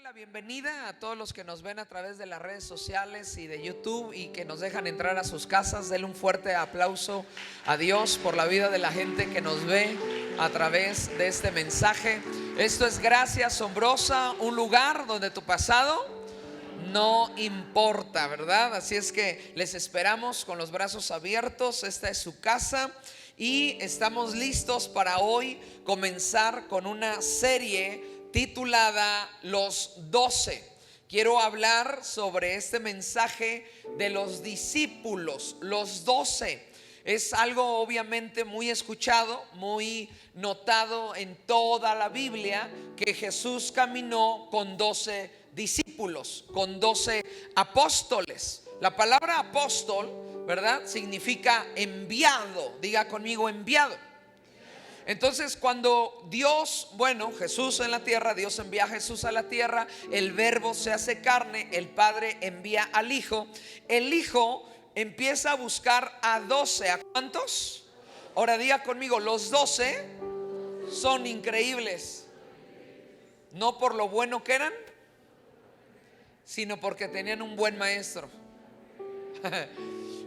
La bienvenida a todos los que nos ven a través de las redes sociales y de YouTube y que nos dejan entrar a sus casas. Denle un fuerte aplauso a Dios por la vida de la gente que nos ve a través de este mensaje. Esto es Gracia Asombrosa, un lugar donde tu pasado no importa, ¿verdad? Así es que les esperamos con los brazos abiertos. Esta es su casa y estamos listos para hoy comenzar con una serie titulada Los 12. Quiero hablar sobre este mensaje de los discípulos, los 12. Es algo obviamente muy escuchado, muy notado en toda la Biblia, que Jesús caminó con 12 discípulos, con 12 apóstoles. La palabra apóstol, ¿verdad?, significa enviado. Diga conmigo, enviado. Entonces cuando Dios, Jesús en la tierra, Dios envía a Jesús a la tierra, el verbo se hace carne, el Padre envía al Hijo, el Hijo empieza a buscar a 12, ¿a cuántos? Ahora diga conmigo, los 12 son increíbles, no por lo bueno que eran, sino porque tenían un buen maestro.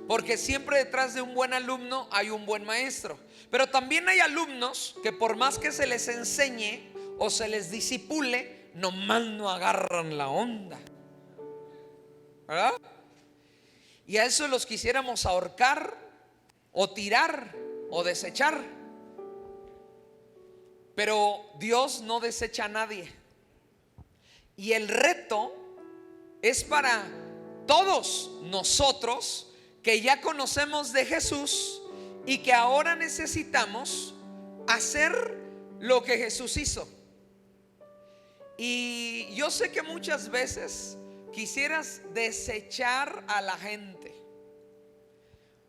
Porque siempre detrás de un buen alumno hay un buen maestro. Pero también hay alumnos que por más que se les enseñe o se les disipule, nomás no agarran la onda, ¿verdad? Y a eso los quisiéramos ahorcar o tirar o desechar. Pero Dios no desecha a nadie. Y el reto es para todos nosotros que ya conocemos de Jesús y que ahora necesitamos hacer lo que Jesús hizo. Y yo sé que muchas veces quisieras desechar a la gente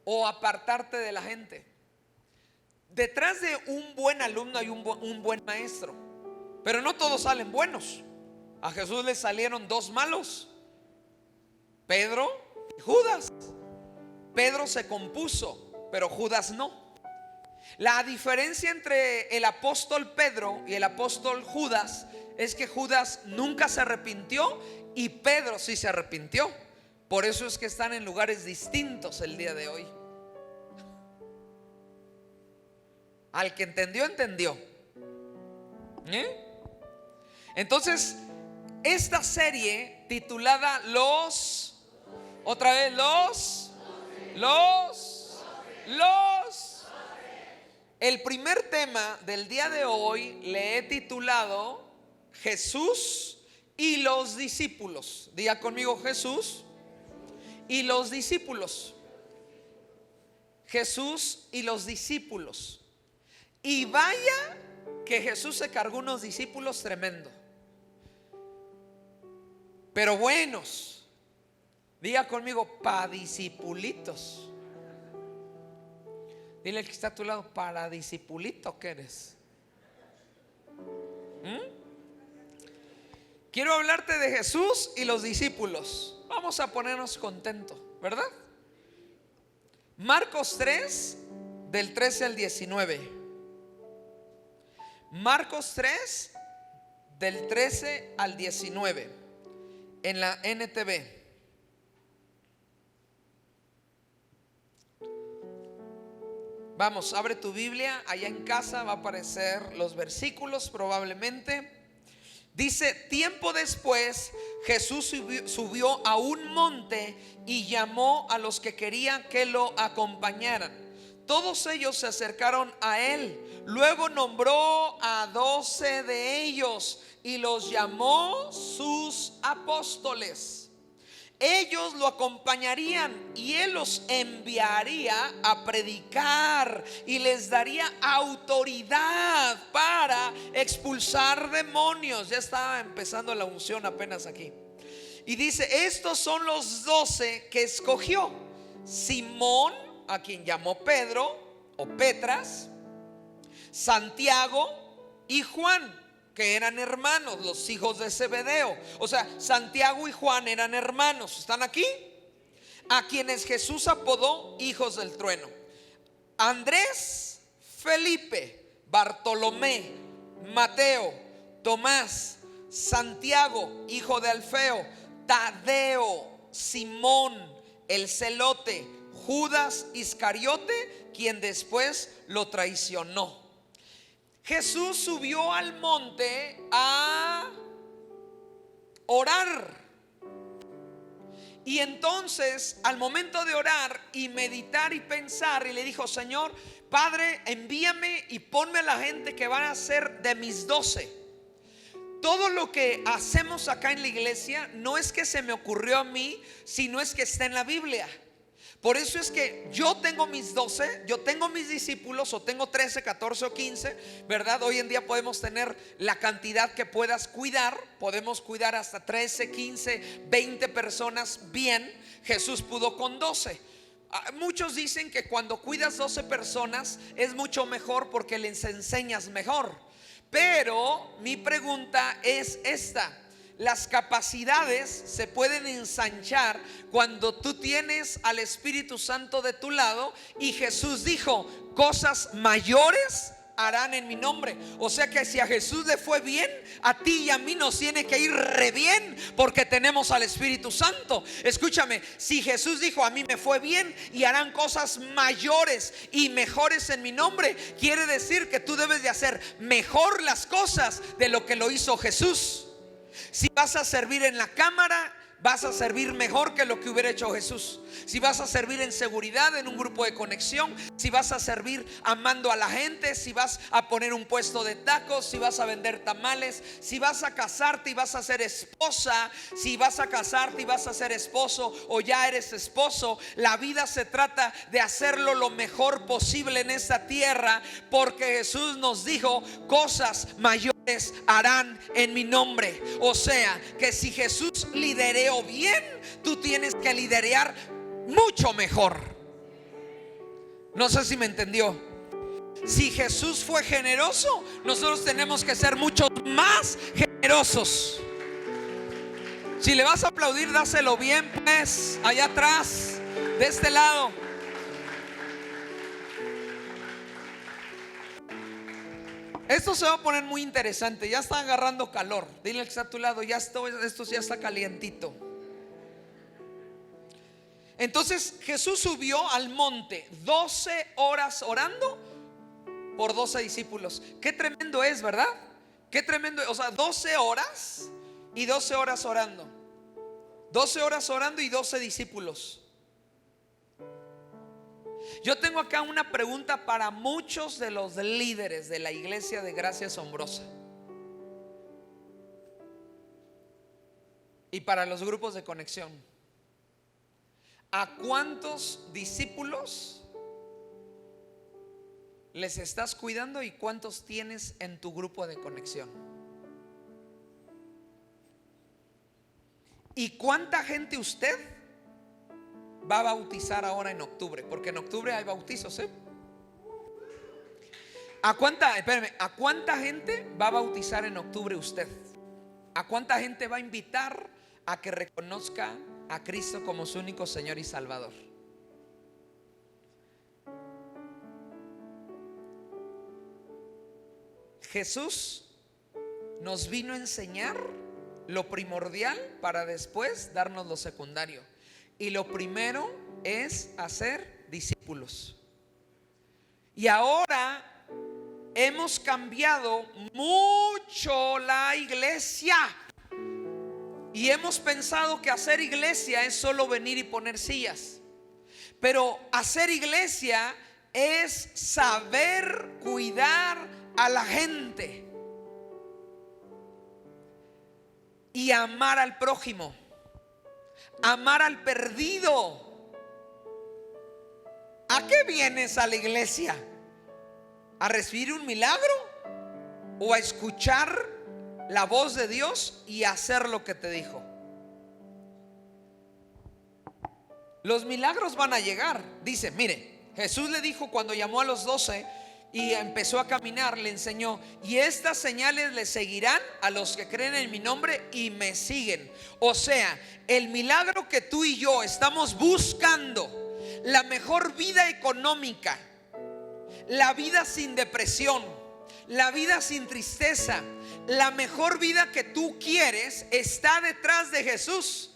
o apartarte de la gente. Detrás de un buen alumno hay un buen maestro, pero no todos salen buenos. A Jesús le salieron dos malos, Pedro y Judas. Pedro se compuso, pero Judas no. La diferencia entre el apóstol Pedro y el apóstol Judas es que Judas nunca se arrepintió y Pedro sí se arrepintió. Por eso es que están en lugares distintos el día de hoy. Al que entendió, entendió. Entonces, esta serie titulada otra vez, el primer tema del día de hoy le he titulado Jesús y los discípulos. Diga conmigo, Jesús y los discípulos. Jesús y los discípulos. Y vaya que Jesús se cargó unos discípulos tremendo, pero buenos. Diga conmigo, pa' discipulitos. Dile al que está a tu lado, para discipulito que eres. Quiero hablarte de Jesús y los discípulos. Vamos a ponernos contentos, ¿verdad? Marcos 3, del 13 al 19. Marcos 3, del 13 al 19. En la NTV. Vamos, abre tu Biblia, allá en casa va a aparecer los versículos probablemente. Dice, tiempo después Jesús subió a un monte y llamó a los que querían que lo acompañaran. Todos ellos se acercaron a él. Luego nombró a 12 de ellos y los llamó sus apóstoles. Ellos lo acompañarían y él los enviaría a predicar y les daría autoridad para expulsar demonios. Ya estaba empezando la unción apenas aquí. Y dice, estos son los 12 que escogió: Simón, a quien llamó Pedro o Petras, Santiago y Juan, que eran hermanos, los hijos de Zebedeo. O sea, Santiago y Juan eran hermanos. ¿Están aquí? A quienes Jesús apodó hijos del trueno: Andrés, Felipe, Bartolomé, Mateo, Tomás, Santiago, hijo de Alfeo, Tadeo, Simón, el celote, Judas Iscariote, quien después lo traicionó. Jesús subió al monte a orar. Y entonces, al momento de orar y meditar y pensar, y le dijo: Señor, Padre, envíame y ponme a la gente que van a ser de mis 12. Todo lo que hacemos acá en la iglesia no es que se me ocurrió a mí, sino es que está en la Biblia. Por eso es que yo tengo mis 12, yo tengo mis discípulos, o tengo 13, 14 o 15, ¿verdad? Hoy en día podemos tener la cantidad que puedas cuidar. Podemos cuidar hasta 13, 15, 20 personas bien. Jesús pudo con 12. Muchos dicen que cuando cuidas 12 personas es mucho mejor porque les enseñas mejor. Pero mi pregunta es esta: las capacidades se pueden ensanchar cuando tú tienes al Espíritu Santo de tu lado. Y Jesús dijo: cosas mayores harán en mi nombre. O sea que si a Jesús le fue bien, a ti y a mí nos tiene que ir re bien, porque tenemos al Espíritu Santo. Escúchame, si Jesús dijo: a mí me fue bien y harán cosas mayores y mejores en mi nombre, quiere decir que tú debes de hacer mejor las cosas de lo que lo hizo Jesús. Si vas a servir en la cámara, vas a servir mejor que lo que hubiera hecho Jesús. Si vas a servir en seguridad en un grupo de conexión, si vas a servir amando a la gente, si vas a poner un puesto de tacos, si vas a vender tamales, si vas a casarte y vas a ser esposa, si vas a casarte y vas a ser esposo o ya eres esposo, la vida se trata de hacerlo lo mejor posible en esta tierra, porque Jesús nos dijo: cosas mayores harán en mi nombre. O sea que si Jesús lideró bien, tú tienes que liderear mucho mejor. No sé si me entendió. Si Jesús fue generoso, nosotros tenemos que ser mucho más generosos. Si le vas a aplaudir, dáselo bien, pues, allá atrás, de este lado. Esto se va a poner muy interesante. Ya está agarrando calor. Dile al que está a tu lado: esto ya está calientito. Entonces Jesús subió al monte 12 horas orando por 12 discípulos. Qué tremendo es, ¿verdad? Qué tremendo. O sea, 12 horas y 12 horas orando. 12 horas orando y 12 discípulos. Yo tengo acá una pregunta para muchos de los líderes de la iglesia de Gracia Asombrosa y para los grupos de conexión. ¿A cuántos discípulos les estás cuidando y cuántos tienes en tu grupo de conexión? ¿Y cuánta gente usted va a bautizar ahora en octubre? Porque en octubre hay bautizos, ¿A cuánta gente va a bautizar en octubre usted? ¿A cuánta gente va a invitar a que reconozca a Cristo como su único Señor y Salvador? Jesús nos vino a enseñar lo primordial para después darnos lo secundario. Y lo primero es hacer discípulos. Y ahora hemos cambiado mucho la iglesia. Y hemos pensado que hacer iglesia es solo venir y poner sillas. Pero hacer iglesia es saber cuidar a la gente y amar al prójimo, amar al perdido. ¿A qué vienes a la iglesia? ¿A recibir un milagro o a escuchar la voz de Dios y hacer lo que te dijo? Los milagros van a llegar. Dice, mire, Jesús le dijo cuando llamó a los 12 y empezó a caminar, le enseñó: y estas señales le seguirán a los que creen en mi nombre y me siguen. O sea, el milagro que tú y yo estamos buscando, la mejor vida económica, la vida sin depresión, la vida sin tristeza, la mejor vida que tú quieres está detrás de Jesús,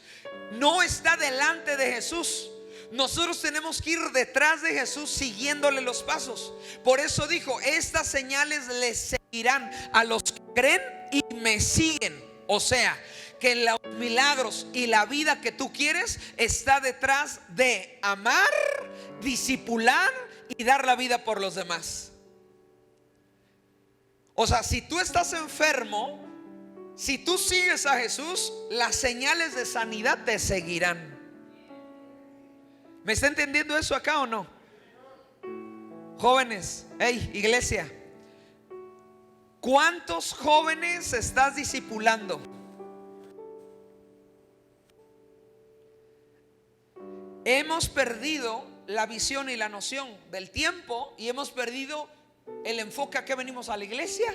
no está delante de Jesús. Nosotros tenemos que ir detrás de Jesús siguiéndole los pasos. Por eso dijo: estas señales les seguirán a los que creen y me siguen. O sea, que los milagros y la vida que tú quieres está detrás de amar, discipular y dar la vida por los demás. O sea, si tú estás enfermo, si tú sigues a Jesús, las señales de sanidad te seguirán. ¿Me está entendiendo eso acá o no? Jóvenes, hey, iglesia, ¿cuántos jóvenes estás discipulando? Hemos perdido la visión y la noción del tiempo y hemos perdido el enfoque a que venimos a la iglesia.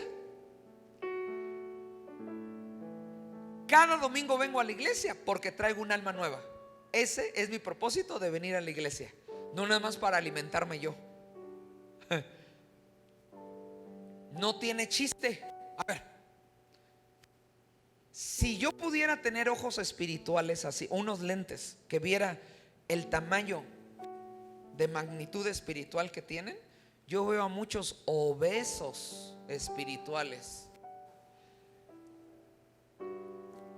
Cada domingo vengo a la iglesia porque traigo un alma nueva. Ese es mi propósito de venir a la iglesia, no nada más para alimentarme yo. No tiene chiste. A ver, si yo pudiera tener ojos espirituales así, unos lentes que viera el tamaño de magnitud espiritual que tienen, yo veo a muchos obesos espirituales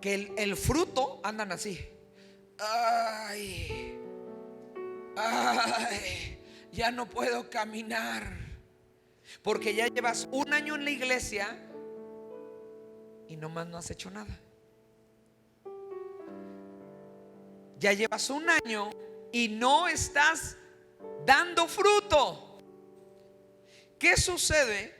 que el fruto andan así. Ay, ya no puedo caminar, porque ya llevas un año en la iglesia y nomás no has hecho nada. Ya llevas un año y no estás dando fruto. ¿Qué sucede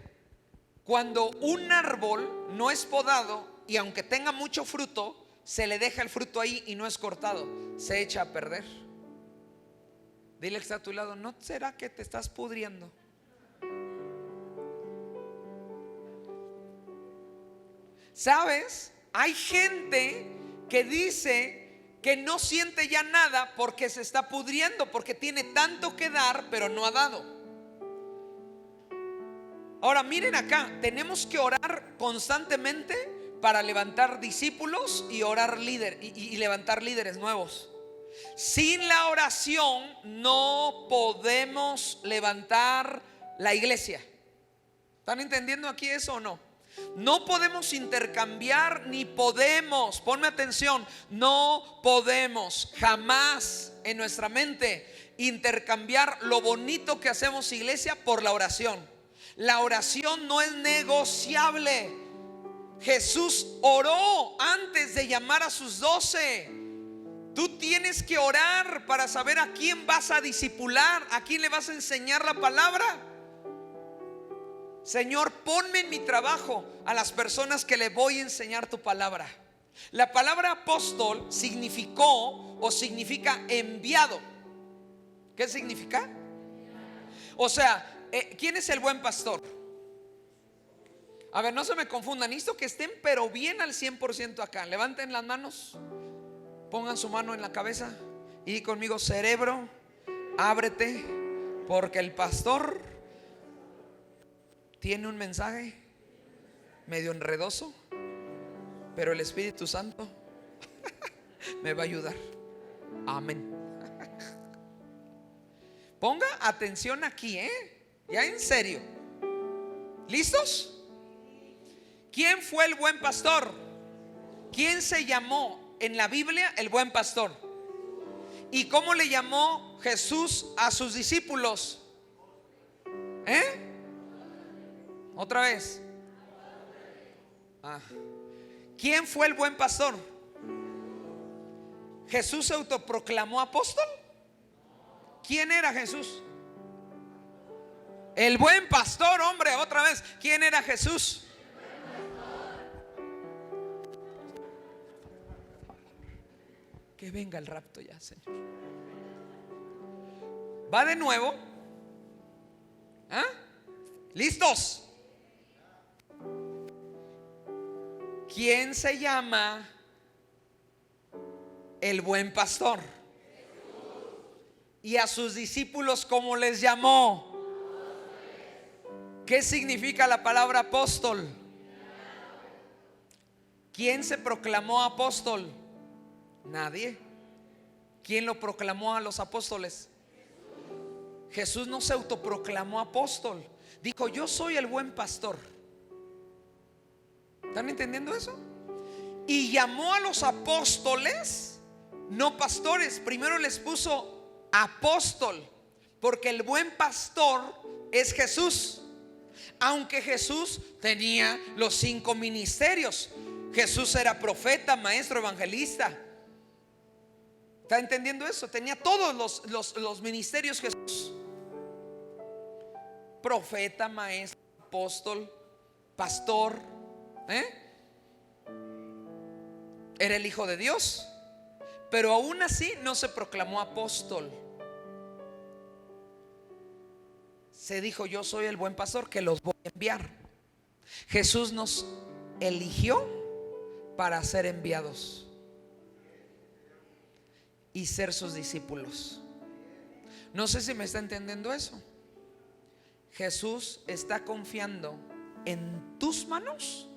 cuando un árbol no es podado y aunque tenga mucho fruto, se le deja el fruto ahí y no es cortado? Se echa a perder. Dile que está a tu lado: ¿no será que te estás pudriendo? ¿Sabes? Hay gente que dice que no siente ya nada porque se está pudriendo, porque tiene tanto que dar pero no ha dado. Ahora miren acá, tenemos que orar constantemente para levantar discípulos y orar y levantar líderes nuevos. Sin la oración no podemos levantar la iglesia. ¿Están entendiendo aquí eso o no? No podemos intercambiar ni podemos, ponme atención, no podemos jamás en nuestra mente intercambiar lo bonito que hacemos iglesia por la oración. La oración no es negociable. Jesús oró antes de llamar a sus 12. Tú tienes que orar para saber a quién vas a discipular, a quién le vas a enseñar la palabra. Señor, ponme en mi trabajo a las personas que le voy a enseñar tu palabra. La palabra apóstol significó o significa enviado. ¿Qué significa? O sea, ¿quién es el buen pastor? A ver, no se me confundan, necesito que estén pero bien al 100% acá. Levanten las manos, pongan su mano en la cabeza y di conmigo: cerebro, ábrete, porque el pastor tiene un mensaje medio enredoso, pero el Espíritu Santo me va a ayudar. Amén. Ponga atención aquí, ya en serio. ¿Listos? ¿Quién fue el buen pastor? ¿Quién se llamó en la Biblia el buen pastor? ¿Y cómo le llamó Jesús a sus discípulos? Otra vez. ¿Quién fue el buen pastor? ¿Jesús se autoproclamó apóstol? ¿Quién era Jesús? El buen pastor, hombre, otra vez. ¿Quién era Jesús? Que venga el rapto ya, Señor. Va de nuevo. ¿Listos? ¿Quién se llama el buen pastor? Y a sus discípulos, ¿cómo les llamó? ¿Qué significa la palabra apóstol? ¿Quién se proclamó apóstol? Nadie. ¿Quién lo proclamó a los apóstoles? Jesús no se autoproclamó apóstol. Dijo: yo soy el buen pastor. ¿Están entendiendo eso? Y llamó a los apóstoles, no pastores. Primero les puso apóstol, porque el buen pastor es Jesús. Aunque Jesús tenía los 5 ministerios. Jesús era profeta, maestro, evangelista. ¿Está entendiendo eso? Tenía todos los ministerios Jesús: profeta, maestro, apóstol, pastor. Era el Hijo de Dios, pero aún así no se proclamó apóstol. Se dijo: yo soy el buen pastor que los voy a enviar. Jesús nos eligió para ser enviados y ser sus discípulos. No sé si me está entendiendo eso. Jesús está confiando en tus manos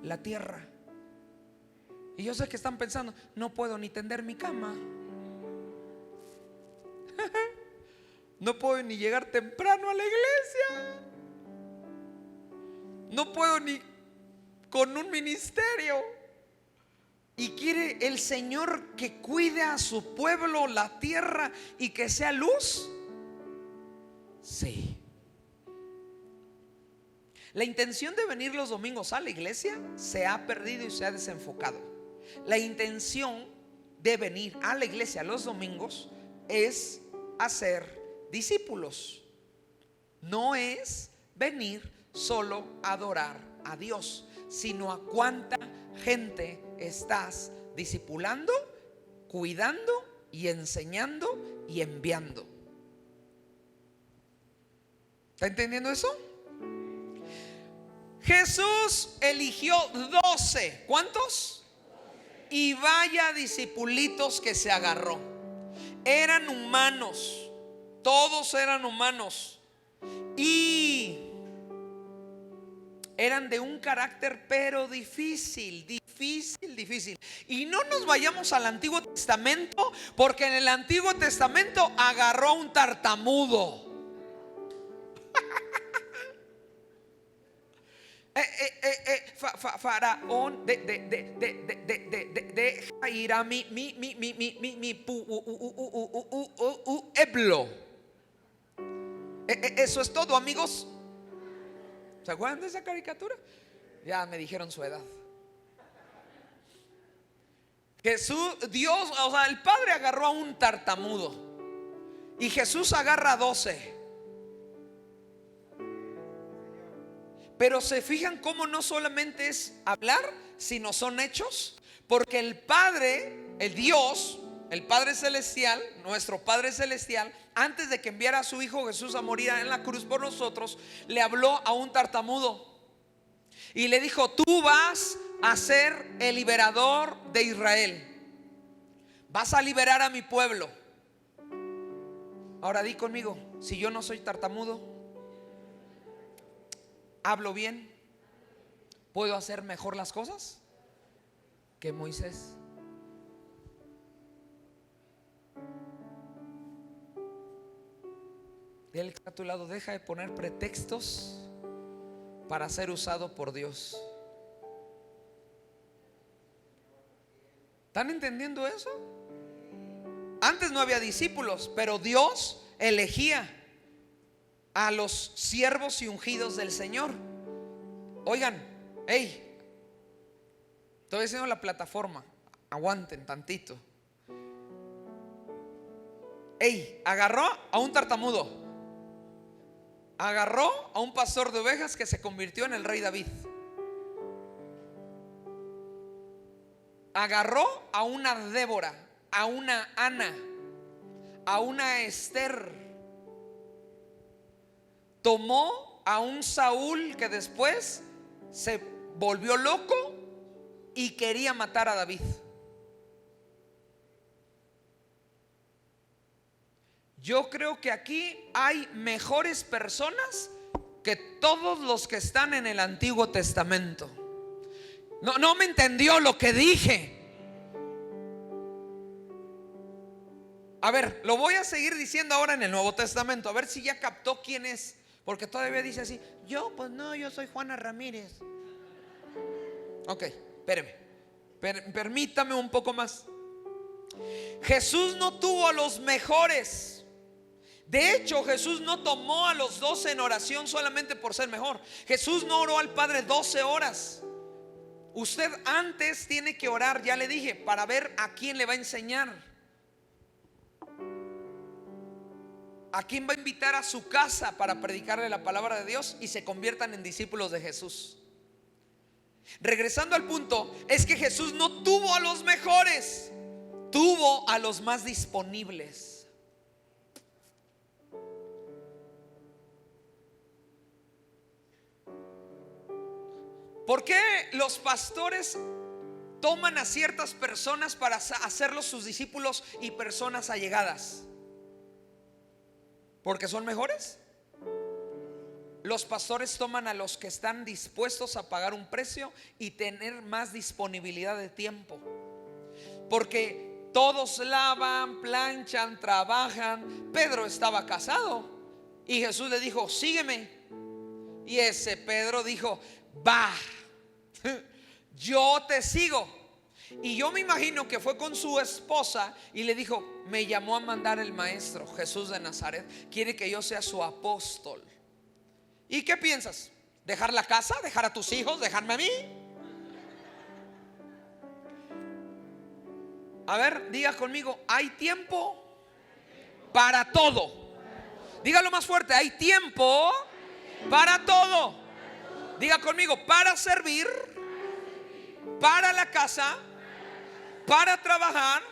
la tierra. Y yo sé que están pensando: no puedo ni tender mi cama. No puedo ni llegar temprano a la iglesia. No puedo ni con un ministerio. Y quiere el Señor que cuide a su pueblo, la tierra, y que sea luz. Sí. La intención de venir los domingos a la iglesia se ha perdido y se ha desenfocado. La intención de venir a la iglesia los domingos es hacer discípulos. No es venir solo a adorar a Dios, sino a cuánta gente estás discipulando, cuidando y enseñando y enviando. ¿Está entendiendo eso? Jesús eligió 12. ¿Cuántos? Y vaya discipulitos que se agarró. Eran humanos. Todos eran humanos. Y eran de un carácter pero difícil. Y no nos vayamos al Antiguo Testamento, porque en el Antiguo Testamento agarró a un tartamudo. Faraón, deja ir a mi pueblo. Eso es todo, amigos. ¿Se acuerdan de esa caricatura? Ya me dijeron su edad. Jesús, Dios, o sea, el Padre agarró a un tartamudo y Jesús agarra a 12. Pero se fijan cómo no solamente es hablar, sino son hechos. Porque el Padre, el Dios, el Padre Celestial, nuestro Padre Celestial, antes de que enviara a su Hijo Jesús a morir en la cruz por nosotros, le habló a un tartamudo y le dijo: tú vas a ser el liberador de Israel. Vas a liberar a mi pueblo. Ahora di conmigo: si yo no soy tartamudo, hablo bien, ¿puedo hacer mejor las cosas que Moisés? Dile a tu lado: deja de poner pretextos para ser usado por Dios. ¿Están entendiendo eso? Antes no había discípulos, pero Dios elegía a los siervos y ungidos del Señor. Oigan, estoy haciendo la plataforma, aguanten tantito. Agarró a un tartamudo, agarró a un pastor de ovejas que se convirtió en el rey David, agarró a una Débora, a una Ana, a una Esther. Tomó a un Saúl que después se volvió loco y quería matar a David. Yo creo que aquí hay mejores personas que todos los que están en el Antiguo Testamento. No me entendió lo que dije. A ver, lo voy a seguir diciendo ahora en el Nuevo Testamento, a ver si ya captó quién es. Porque todavía dice así: yo soy Juana Ramírez. Ok, espéreme, permítame un poco más. Jesús no tuvo a los mejores. De hecho, Jesús no tomó a los 12 en oración solamente por ser mejor. Jesús no oró al Padre 12 horas. Usted antes tiene que orar, ya le dije, para ver a quién le va a enseñar, a quién va a invitar a su casa para predicarle la palabra de Dios y se conviertan en discípulos de Jesús. Regresando al punto, es que Jesús no tuvo a los mejores, tuvo a los más disponibles. ¿Por qué los pastores toman a ciertas personas para hacerlos sus discípulos y personas allegadas? ¿Porque son mejores? Los pastores toman a los que están dispuestos a pagar un precio y tener más disponibilidad de tiempo. Porque todos lavan, planchan, trabajan. Pedro estaba casado y Jesús le dijo: sígueme. Y ese Pedro dijo: va, yo te sigo. Y yo me imagino que fue con su esposa y le dijo: me llamó a mandar el maestro Jesús de Nazaret, quiere que yo sea su apóstol. ¿Y qué piensas? ¿Dejar la casa? ¿Dejar a tus hijos? ¿Dejarme a mí? A ver, diga conmigo: hay tiempo para todo. Dígalo más fuerte: hay tiempo para todo. Diga conmigo: para servir, para la casa, para trabajar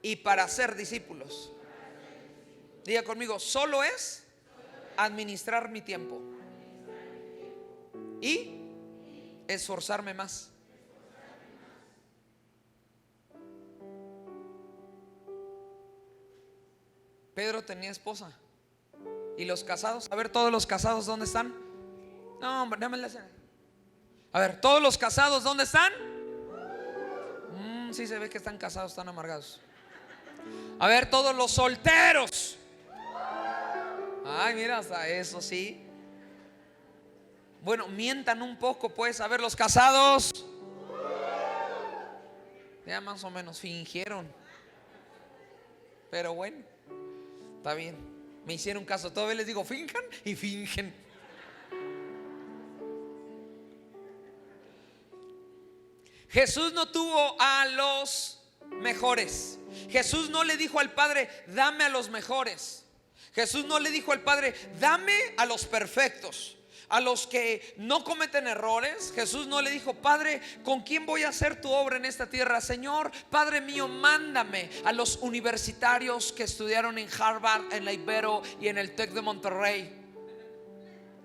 y para ser discípulos. Diga conmigo: solo es administrar mi tiempo y esforzarme más. Pedro tenía esposa. Y los casados, a ver, todos los casados, ¿dónde están? No, hombre, dame la cena. A ver, todos los casados, ¿dónde están? Sí se ve que están casados, están amargados. A ver, todos los solteros. Ay, mira, hasta eso sí. Bueno, mientan un poco pues. A ver, los casados. Ya más o menos fingieron. Pero bueno, está bien, me hicieron caso. Todavía les digo: finjan y fingen. Jesús no tuvo a los mejores. Jesús no le dijo al Padre: dame a los mejores. Jesús no le dijo al Padre: dame a los perfectos, a los que no cometen errores. Jesús no le dijo: Padre, ¿con quién voy a hacer tu obra en esta tierra? Señor, Padre mío, mándame a los universitarios que estudiaron en Harvard, en la Ibero y en el TEC de Monterrey.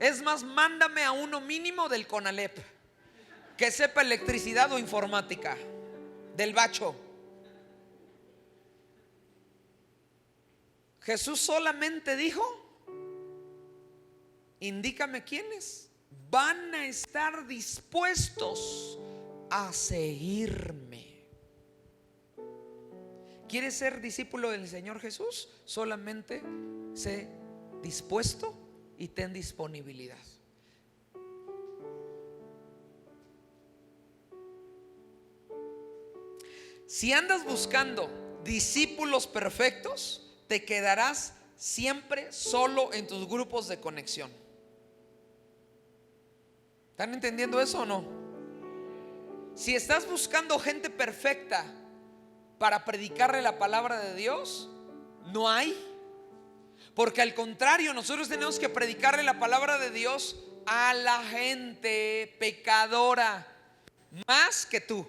Es más, mándame a uno mínimo del CONALEP, que sepa electricidad o informática, del bacho. Jesús solamente dijo: indícame quiénes van a estar dispuestos a seguirme. ¿Quieres ser discípulo del Señor Jesús? Solamente sé dispuesto y ten disponibilidad. Si andas buscando discípulos perfectos, te quedarás siempre solo en tus grupos de conexión. ¿Están entendiendo eso o no? Si estás buscando gente perfecta para predicarle la palabra de Dios, no hay. Porque al contrario, nosotros tenemos que predicarle la palabra de Dios a la gente pecadora, más que tú.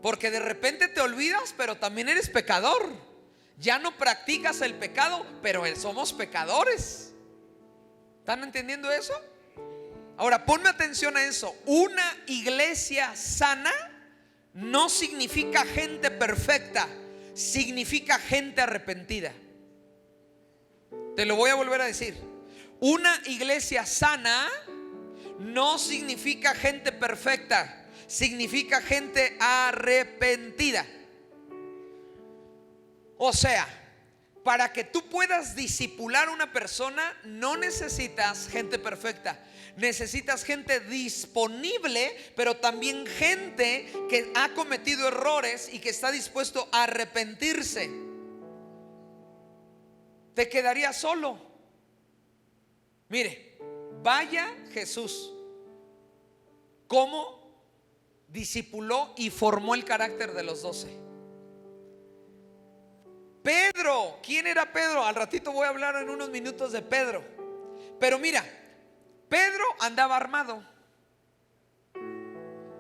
Porque de repente te olvidas, pero también eres pecador. Ya no practicas el pecado, pero somos pecadores. ¿Están entendiendo eso? Ahora ponme atención a eso. Una iglesia sana no significa gente perfecta, significa gente arrepentida. Te lo voy a volver a decir. Una iglesia sana no significa gente perfecta, significa gente arrepentida. O sea, para que tú puedas discipular a una persona, no necesitas gente perfecta. Necesitas gente disponible, pero también gente que ha cometido errores y que está dispuesto a arrepentirse. Te quedarías solo. Mire, vaya Jesús cómo discipuló y formó el carácter de los 12. Pedro, ¿quién era Pedro? Al ratito voy a hablar en unos minutos de Pedro. Pero mira, Pedro andaba armado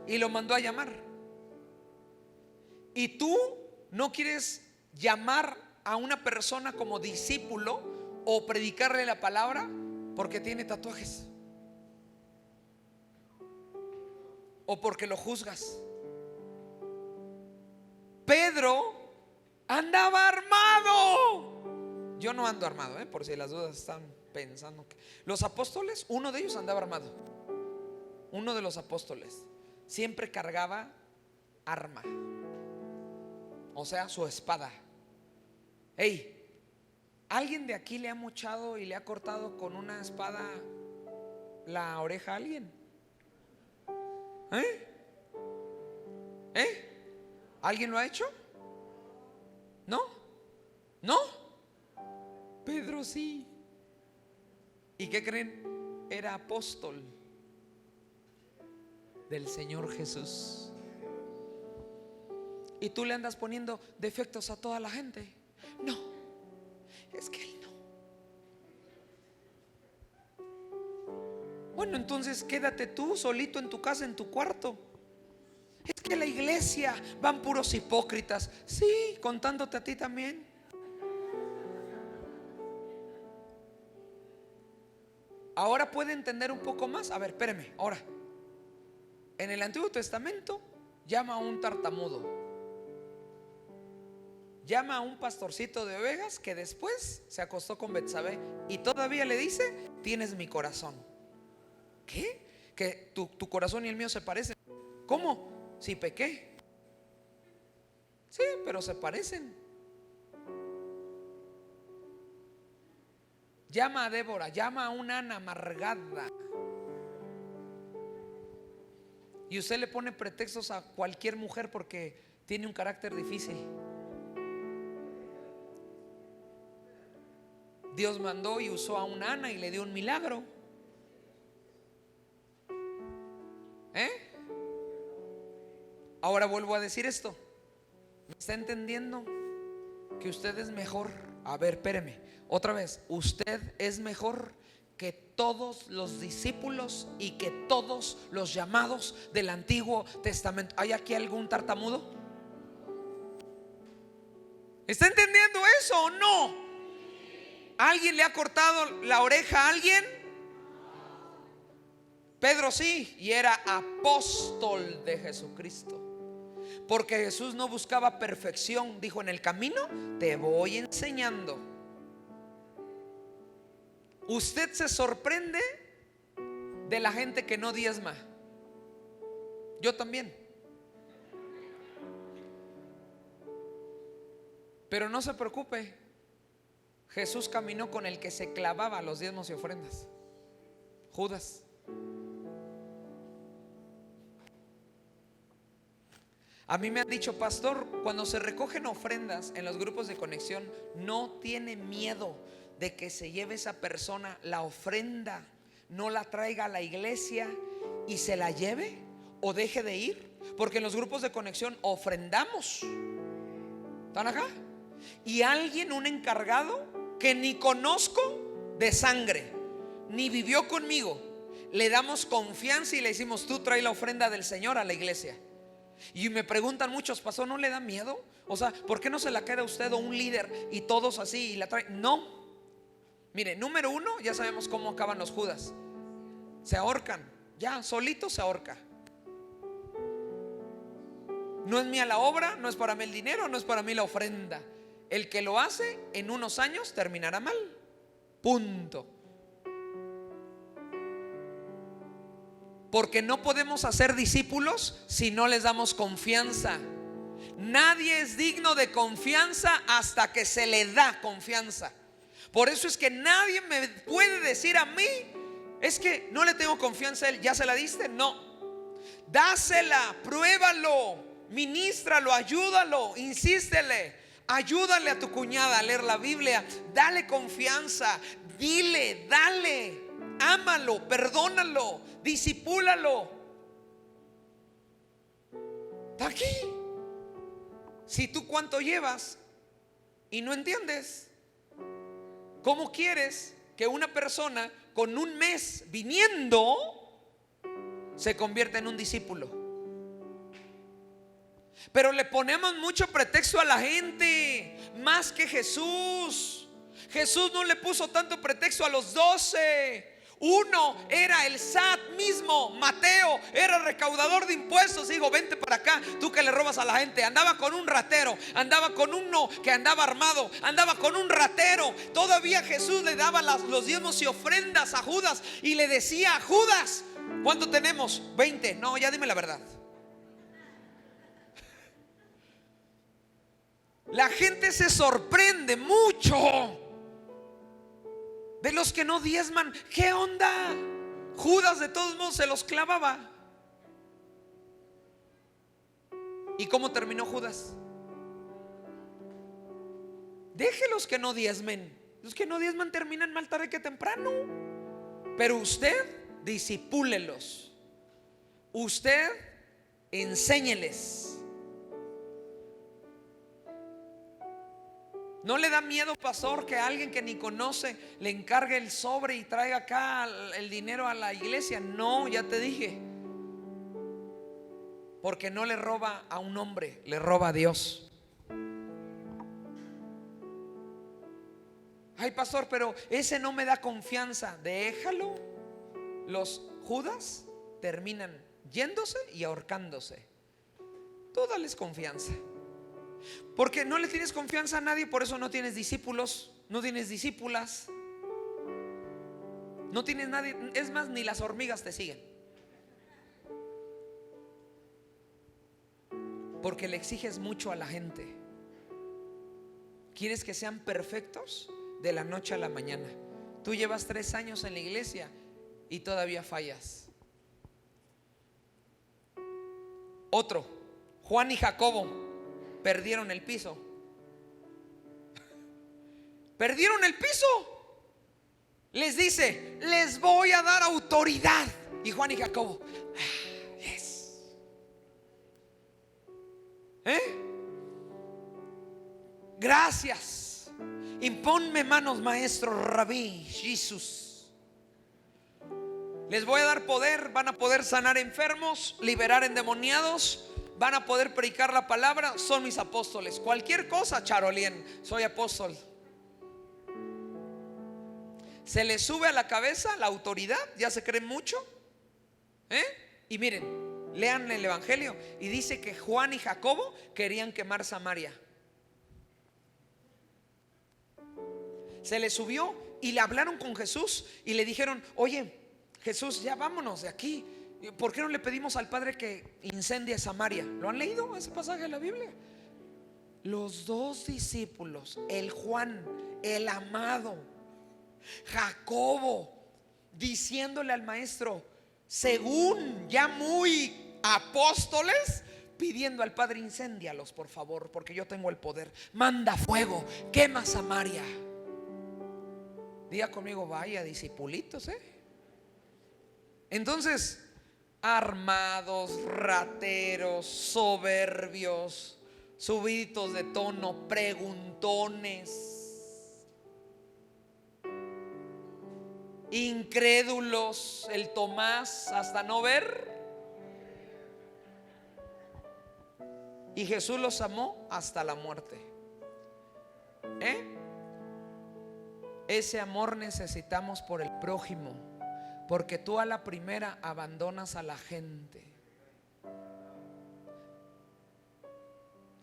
y lo mandó a llamar. Y tú no quieres llamar a una persona como discípulo o predicarle la palabra porque tiene tatuajes o porque lo juzgas. Pedro andaba armado. Yo no ando armado, por si las dudas están pensando que los apóstoles, uno de ellos andaba armado. Uno de los apóstoles siempre cargaba arma, o sea, su espada. Hey, ¿alguien de aquí le ha mochado y le ha cortado con una espada la oreja a alguien? ¿Alguien lo ha hecho? ¿No? ¿No? Pedro sí. ¿Y qué creen? Era apóstol del Señor Jesús. Y tú le andas poniendo defectos a toda la gente. No, es que él no. Bueno, entonces quédate tú solito en tu casa, en tu cuarto. Es que la iglesia van puros hipócritas. Sí, contándote a ti también. Ahora puede entender un poco más. A ver, espéreme. Ahora, en el Antiguo Testamento llama a un tartamudo, llama a un pastorcito de ovejas que después se acostó con Betsabé y todavía le dice: tienes mi corazón. ¿Qué? Que tu corazón y el mío se parecen. ¿Cómo? Si pequé. Sí, pero se parecen. Llama a Débora, llama a una Ana amargada. Y usted le pone pretextos a cualquier mujer porque tiene un carácter difícil. Dios mandó y usó a una Ana y le dio un milagro. Ahora vuelvo a decir esto. ¿Me está entendiendo? Que usted es mejor. A ver, espéreme. Otra vez. Usted es mejor que todos los discípulos y que todos los llamados del Antiguo Testamento. ¿Hay aquí algún tartamudo? ¿Está entendiendo eso o no? ¿Alguien le ha cortado la oreja a alguien? Pedro sí, y era apóstol de Jesucristo. Porque Jesús no buscaba perfección. Dijo: en el camino te voy enseñando. Usted se sorprende de la gente que no diezma. Yo también. Pero no se preocupe, Jesús caminó con el que se clavaba los diezmos y ofrendas, Judas. A mí me han dicho: pastor, cuando se recogen ofrendas en los grupos de conexión, ¿no tiene miedo de que se lleve esa persona la ofrenda, no la traiga a la iglesia y se la lleve o deje de ir? Porque en los grupos de conexión ofrendamos. ¿Están acá? Y alguien, un encargado que ni conozco de sangre, ni vivió conmigo, le damos confianza y le decimos: tú trae la ofrenda del Señor a la iglesia. Y me preguntan muchos: pastor, ¿no le da miedo? O sea, ¿por qué no se la queda usted o un líder y todos así y la traen? No. Mire, número uno, ya sabemos cómo acaban los Judas. Se ahorcan, ya solito se ahorca. No es mía la obra, no es para mí el dinero, no es para mí la ofrenda. El que lo hace en unos años terminará mal. Punto. Porque no podemos hacer discípulos si no les damos confianza. Nadie es digno de confianza hasta que se le da confianza. Por eso es que nadie me puede decir a mí: es que no le tengo confianza a él. ¿Ya se la diste? No. Dásela, pruébalo, ministralo, ayúdalo, insístele. Ayúdale a tu cuñada a leer la Biblia. Dale confianza. Dile, dale. Ámalo, perdónalo, discipúlalo. Está aquí. Si tú cuánto llevas y no entiendes, ¿cómo quieres que una persona con un mes viniendo se convierta en un discípulo? Pero le ponemos mucho pretexto a la gente, más que Jesús. Jesús no le puso tanto pretexto a los 12. Uno era el SAT mismo. Mateo era recaudador de impuestos. Digo, vente para acá, tú que le robas a la gente. Andaba con un ratero, andaba con uno que andaba armado, andaba con un ratero. Todavía Jesús le daba los diezmos y ofrendas a Judas y le decía: Judas, ¿cuánto tenemos? 20. No, ya dime la verdad. La gente se sorprende mucho de los que no diezman. ¿Qué onda? Judas de todos modos se los clavaba. ¿Y cómo terminó Judas? Deje los que no diezmen. Los que no diezman terminan más tarde que temprano. Pero usted disipúlelos. Usted enséñeles. ¿No le da miedo, pastor, que alguien que ni conoce le encargue el sobre y traiga acá el dinero a la iglesia? No, ya te dije. Porque no le roba a un hombre, le roba a Dios. Ay, pastor, pero ese no me da confianza. Déjalo. Los Judas terminan yéndose y ahorcándose. Tú dales confianza. Porque no le tienes confianza a nadie, por eso no tienes discípulos, no tienes discípulas, no tienes nadie. Es más, ni las hormigas te siguen. Porque le exiges mucho a la gente. Quieres que sean perfectos de la noche a la mañana. Tú llevas 3 años en la iglesia y todavía fallas. Otro, Juan y Jacobo perdieron el piso. Perdieron el piso. Les dice: les voy a dar autoridad. Y Juan y Jacobo: yes. Gracias. Imponme manos, maestro, rabí, Jesús. Les voy a dar poder. Van a poder sanar enfermos, liberar endemoniados, van a poder predicar la palabra. Son mis apóstoles. Cualquier cosa, charolien, soy apóstol. Se les sube a la cabeza la autoridad. Ya se creen mucho. Y miren, lean el evangelio y dice que Juan y Jacobo querían quemar Samaria. Se les subió y le hablaron con Jesús y le dijeron: oye, Jesús, ya vámonos de aquí. ¿Por qué no le pedimos al Padre que incendie Samaria? ¿Lo han leído ese pasaje de la Biblia? Los 2 discípulos, el Juan, el amado, Jacobo, diciéndole al maestro, según ya muy apóstoles, pidiendo al Padre: incéndialos, por favor, porque yo tengo el poder. Manda fuego, quema Samaria. Diga conmigo: vaya discipulitos, Entonces, armados, rateros, soberbios, subiditos de tono, preguntones, incrédulos, el Tomás hasta no ver. Y Jesús los amó hasta la muerte. Ese amor necesitamos por el prójimo, porque tú a la primera abandonas a la gente.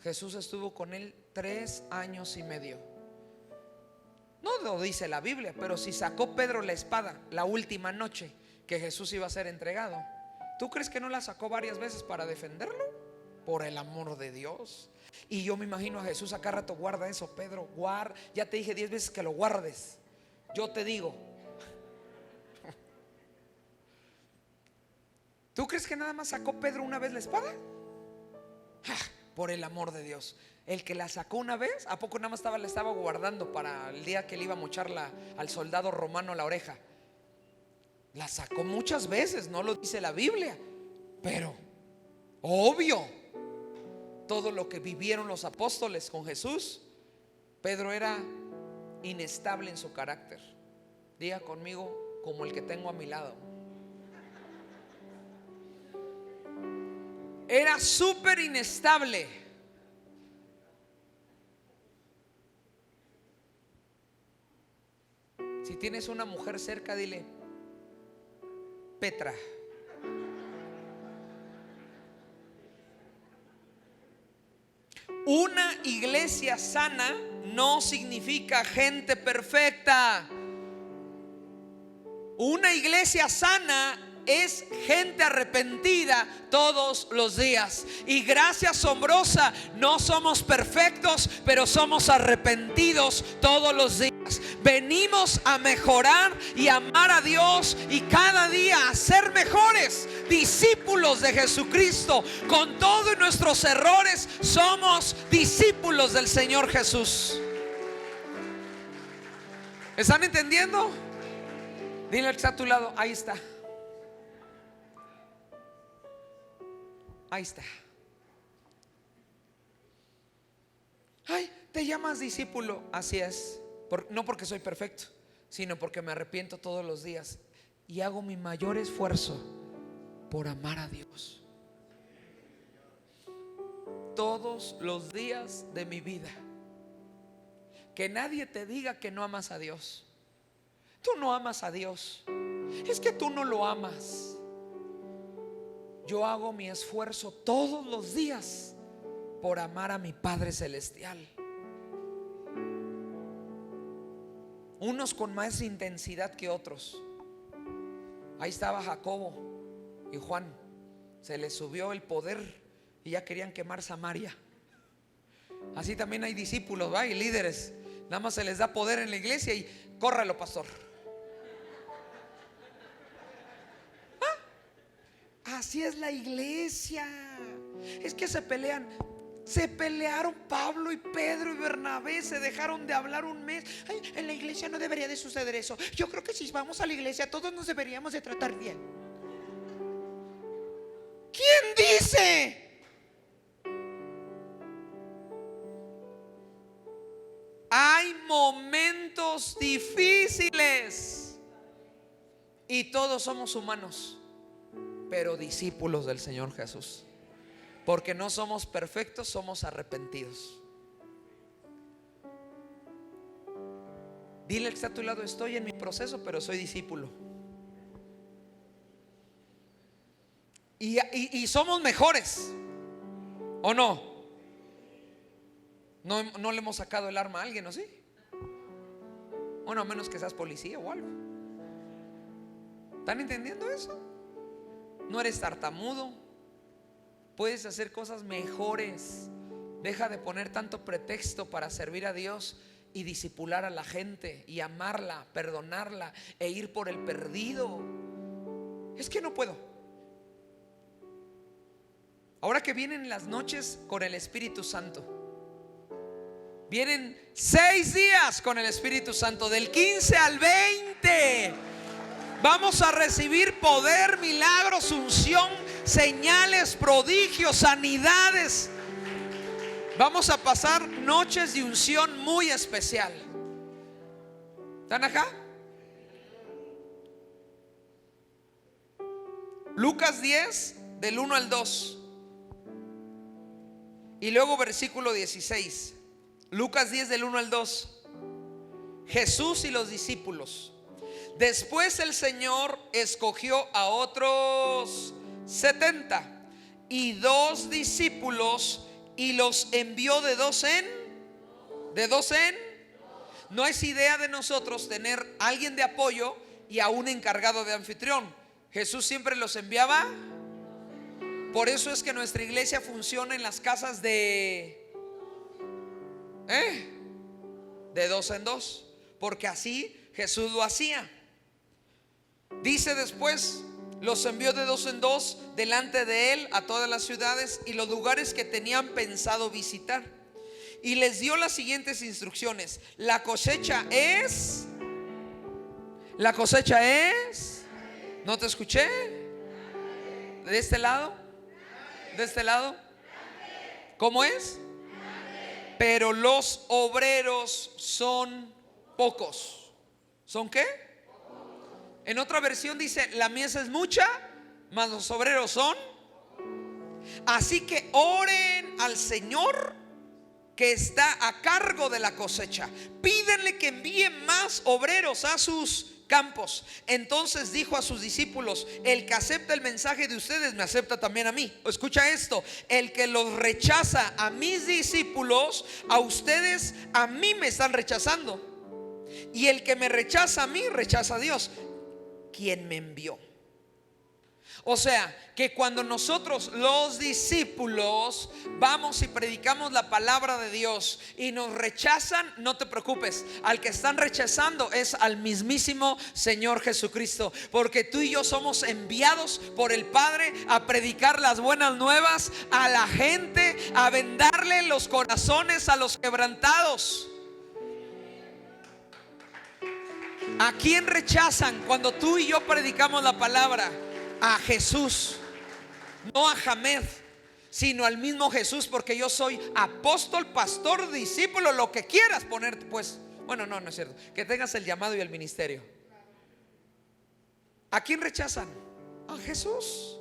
Jesús estuvo con él 3 años y medio. No lo dice la Biblia, pero si sacó Pedro la espada la última noche que Jesús iba a ser entregado, ¿Tú crees que no la sacó varias veces para defenderlo? Por el amor de Dios. Y yo me imagino a Jesús acá rato: guarda eso, Pedro, ya te dije 10 veces que lo guardes. Yo te digo. ¿Tú crees que nada más sacó Pedro una vez la espada? Por el amor de Dios. El que la sacó una vez, ¿a poco nada más la estaba guardando para el día que le iba a mochar al soldado romano la oreja? La sacó muchas veces, no lo dice la Biblia, pero obvio, todo lo que vivieron los apóstoles con Jesús, Pedro era inestable en su carácter. Diga conmigo: como el que tengo a mi lado. Era súper inestable. Si tienes una mujer cerca, dile: Petra. Una iglesia sana no significa gente perfecta. Una iglesia sana es gente arrepentida todos los días. Y gracia asombrosa, no somos perfectos, pero somos arrepentidos todos los días. Venimos a mejorar y amar a Dios, y cada día a ser mejores discípulos de Jesucristo. Con todos nuestros errores, somos discípulos del Señor Jesús. ¿Están entendiendo? Dile al que está a tu lado: ahí está. Ahí está. Ay, te llamas discípulo. Así es. No porque soy perfecto, sino porque me arrepiento todos los días y hago mi mayor esfuerzo por amar a Dios todos los días de mi vida. Que nadie te diga que no amas a Dios. Tú no amas a Dios, es que tú no lo amas. Yo hago mi esfuerzo todos los días por amar a mi Padre Celestial. Unos con más intensidad que otros. Ahí estaba Jacobo y Juan. Se les subió el poder y ya querían quemar Samaria. Así también hay discípulos, ¿va? Y líderes. Nada más se les da poder en la iglesia y córralo, pastor. Así es la iglesia. Es que se pelean. Se pelearon Pablo y Pedro y Bernabé. Se dejaron de hablar un mes. Ay, en la iglesia no debería de suceder eso. Yo creo que si vamos a la iglesia todos nos deberíamos de tratar bien. ¿Quién dice? Hay momentos difíciles y todos somos humanos, pero discípulos del Señor Jesús. Porque no somos perfectos, somos arrepentidos. Dile al que está a tu lado: estoy en mi proceso, pero soy discípulo. Y somos mejores, ¿o no? No le hemos sacado el arma a alguien, ¿o sí? Bueno, a menos que seas policía o algo. ¿Están entendiendo eso? No eres tartamudo. Puedes hacer cosas mejores. Deja de poner tanto pretexto para servir a Dios y discipular a la gente y amarla, perdonarla e ir por el perdido. Es que no puedo. Ahora que vienen las noches con el Espíritu Santo, vienen 6 días con el Espíritu Santo, del 15 al 20. Vamos a recibir poder, milagros, unción, señales, prodigios, sanidades. Vamos a pasar noches de unción muy especial. ¿Están acá? Lucas 10, del 1 al 2. Y luego versículo 16. Lucas 10, del 1 al 2. Jesús y los discípulos. Después el Señor escogió a otros 70 y 2 discípulos y los envió de dos en. No es idea de nosotros tener a alguien de apoyo y a un encargado de anfitrión. Jesús siempre los enviaba Por eso es que nuestra iglesia funciona en las casas de dos en dos, porque así Jesús lo hacía. Dice después, los envió de dos en dos delante de él a todas las ciudades y los lugares que tenían pensado visitar, y les dio las siguientes instrucciones: la cosecha es, no te escuché. De este lado, ¿cómo es? Pero los obreros son pocos. ¿Son qué? En otra versión dice: la mies es mucha, mas los obreros son. Así que oren al Señor que está a cargo de la cosecha. Pídenle que envíe más obreros a sus campos. Entonces dijo a sus discípulos: el que acepta el mensaje de ustedes me acepta también a mí. Escucha esto: el que los rechaza a mis discípulos, a ustedes, a mí me están rechazando. Y el que me rechaza a mí, rechaza a Dios, quien me envió. O sea, que cuando nosotros los discípulos vamos y predicamos la palabra de Dios y nos rechazan, no te preocupes, al que están rechazando es al mismísimo Señor Jesucristo, porque tú y yo somos enviados por el Padre a predicar las buenas nuevas a la gente, a vendarle los corazones a los quebrantados. ¿A quién rechazan cuando tú y yo predicamos la palabra? A Jesús, no a Hamed, sino al mismo Jesús, porque yo soy apóstol, pastor, discípulo, lo que quieras ponerte, pues. Bueno, no es cierto, que tengas el llamado y el ministerio. ¿A quién rechazan? A Jesús.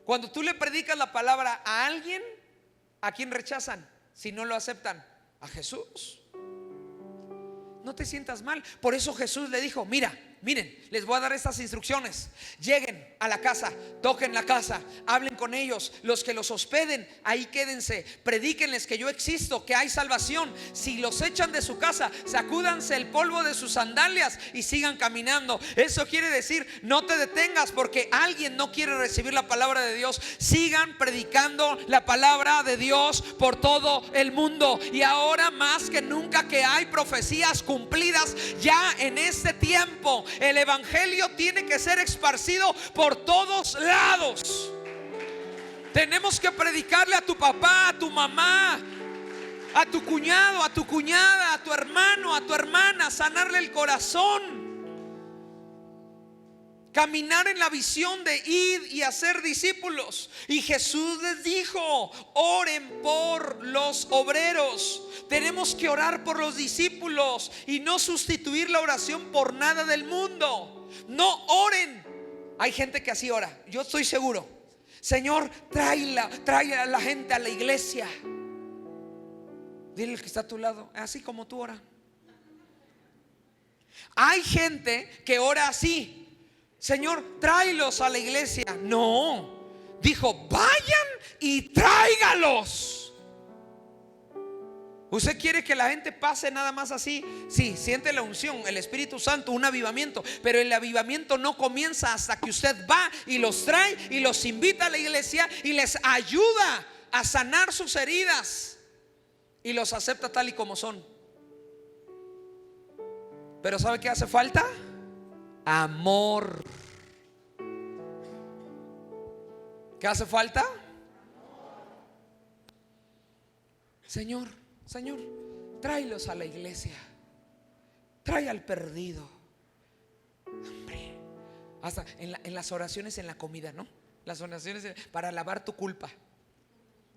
Cuando tú le predicas la palabra a alguien, ¿a quién rechazan? Si no lo aceptan, a Jesús. No te sientas mal. Por eso Jesús le dijo: miren, les voy a dar estas instrucciones. Lleguen a la casa, toquen la casa, hablen con ellos. Los que los hospeden, ahí quédense. Predíquenles que yo existo, que hay salvación. Si los echan de su casa, sacúdanse el polvo de sus sandalias y sigan caminando. Eso quiere decir: no te detengas porque alguien no quiere recibir la palabra de Dios. Sigan predicando la palabra de Dios por todo el mundo. Y ahora más que nunca que hay profecías cumplidas ya en este tiempo, el evangelio tiene que ser esparcido por todos lados. Tenemos que predicarle a tu papá, a tu mamá, a tu cuñado, a tu cuñada, a tu hermano, a tu hermana, sanarle el corazón. Caminar en la visión de ir y hacer discípulos. Y Jesús les dijo: oren por los obreros. Tenemos que orar por los discípulos y no sustituir la oración por nada del mundo. No oren. Hay gente que así ora, yo estoy seguro: Señor, trae a la gente a la iglesia. Dile al que está a tu lado: así como tú oras. Hay gente que ora así: Señor, tráelos a la iglesia. No, dijo: vayan y tráigalos. ¿Usted quiere que la gente pase nada más así? Sí, siente la unción, el Espíritu Santo, un avivamiento. Pero el avivamiento no comienza hasta que usted va y los trae y los invita a la iglesia y les ayuda a sanar sus heridas y los acepta tal y como son. Pero ¿sabe qué hace falta? Amor. ¿Qué hace falta? Señor, tráelos a la iglesia. Trae al perdido. Hombre, hasta en las oraciones en la comida, ¿no? Las oraciones para lavar tu culpa.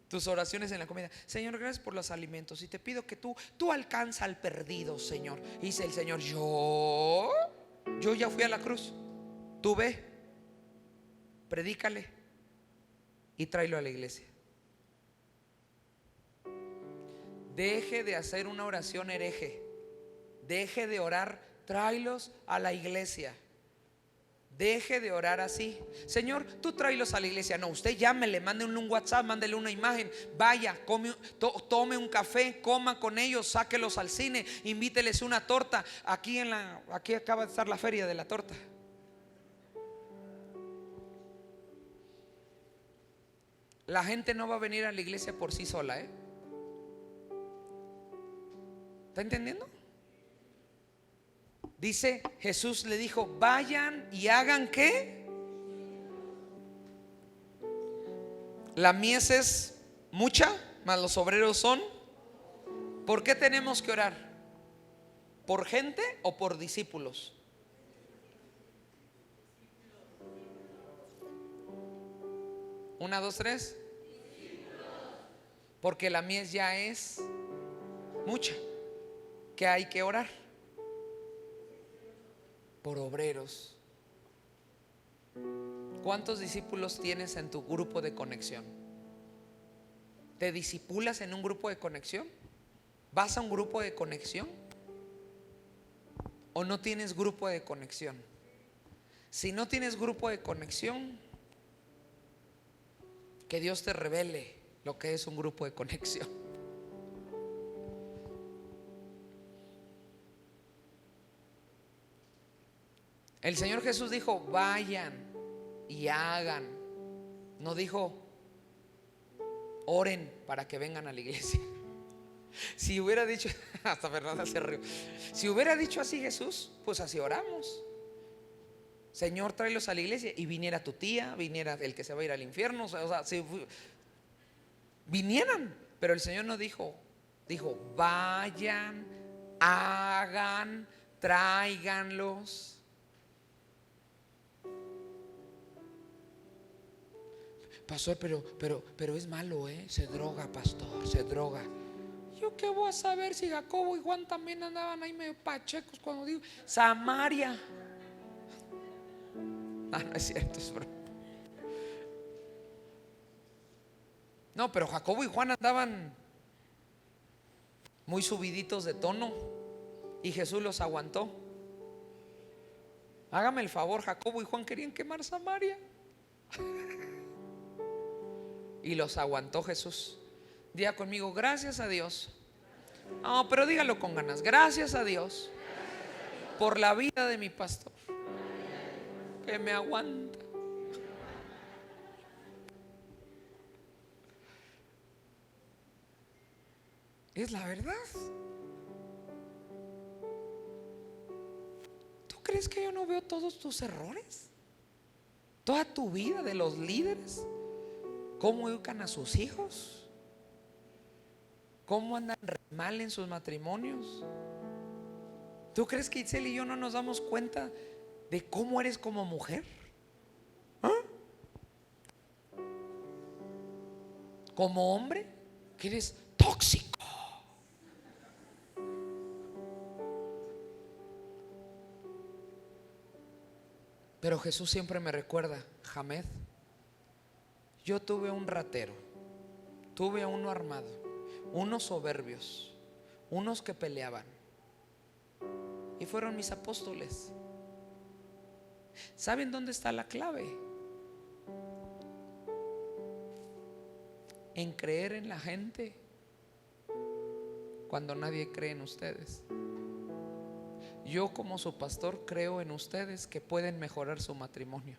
Tus oraciones en la comida: Señor, gracias por los alimentos y te pido que tú alcanza al perdido, Señor. Y dice el Señor: yo ya fui a la cruz. Tú ve, predícale y tráelo a la iglesia. Deje de hacer una oración hereje. Deje de orar: tráelos a la iglesia. Deje de orar así: Señor, tú tráelos a la iglesia. No, usted llámele, mándele un WhatsApp, mándele una imagen. Vaya, tome un café, coma con ellos, sáquelos al cine, invíteles una torta. Aquí acaba de estar la feria de la torta. la gente no va a venir a la iglesia por sí sola, ¿eh? ¿Está entendiendo? Dice, Jesús le dijo, vayan y hagan ¿qué? La mies es mucha, mas los obreros son. ¿Por qué tenemos que orar? ¿Por gente o por discípulos? Una, dos, tres. Porque la mies ya es mucha. ¿Qué hay que orar? Por obreros. ¿Cuántos discípulos tienes en tu grupo de conexión? ¿Te discipulas en un grupo de conexión? ¿Vas a un grupo de conexión? ¿O no tienes grupo de conexión? Si no tienes grupo de conexión, que Dios te revele lo que es un grupo de conexión. El Señor Jesús dijo, vayan y hagan. No dijo, oren para que vengan a la iglesia. Si hubiera dicho, hasta Fernanda se rió. Si hubiera dicho así Jesús, pues así oramos. Señor, tráelos a la iglesia. Y viniera tu tía, viniera el que se va a ir al infierno. O sea, si vinieran. Pero el Señor no dijo, dijo, vayan, hagan, tráiganlos. Pastor, pero es malo, se droga, pastor, se droga. ¿Yo qué voy a saber si Jacobo y Juan también andaban ahí medio pachecos cuando digo Samaria? No es cierto, es broma. No, pero Jacobo y Juan andaban muy subiditos de tono y Jesús los aguantó. Hágame el favor, Jacobo y Juan querían quemar Samaria y los aguantó Jesús. Diga conmigo, gracias a Dios. No, pero dígalo con ganas. Gracias a Dios por la vida de mi pastor, que me aguanta. Es la verdad. ¿Tú crees que yo no veo todos tus errores? Toda tu vida de los líderes. ¿Cómo educan a sus hijos? ¿Cómo andan mal en sus matrimonios? ¿Tú crees que Itzel y yo no nos damos cuenta de cómo eres como mujer? ¿Ah? Como hombre, que eres tóxico. Pero Jesús siempre me recuerda, Hamed, yo tuve un ratero, tuve a uno armado, unos soberbios, unos que peleaban, y fueron mis apóstoles. ¿Saben dónde está la clave? En creer en la gente cuando nadie cree en ustedes. Yo como su pastor creo en ustedes que pueden mejorar su matrimonio.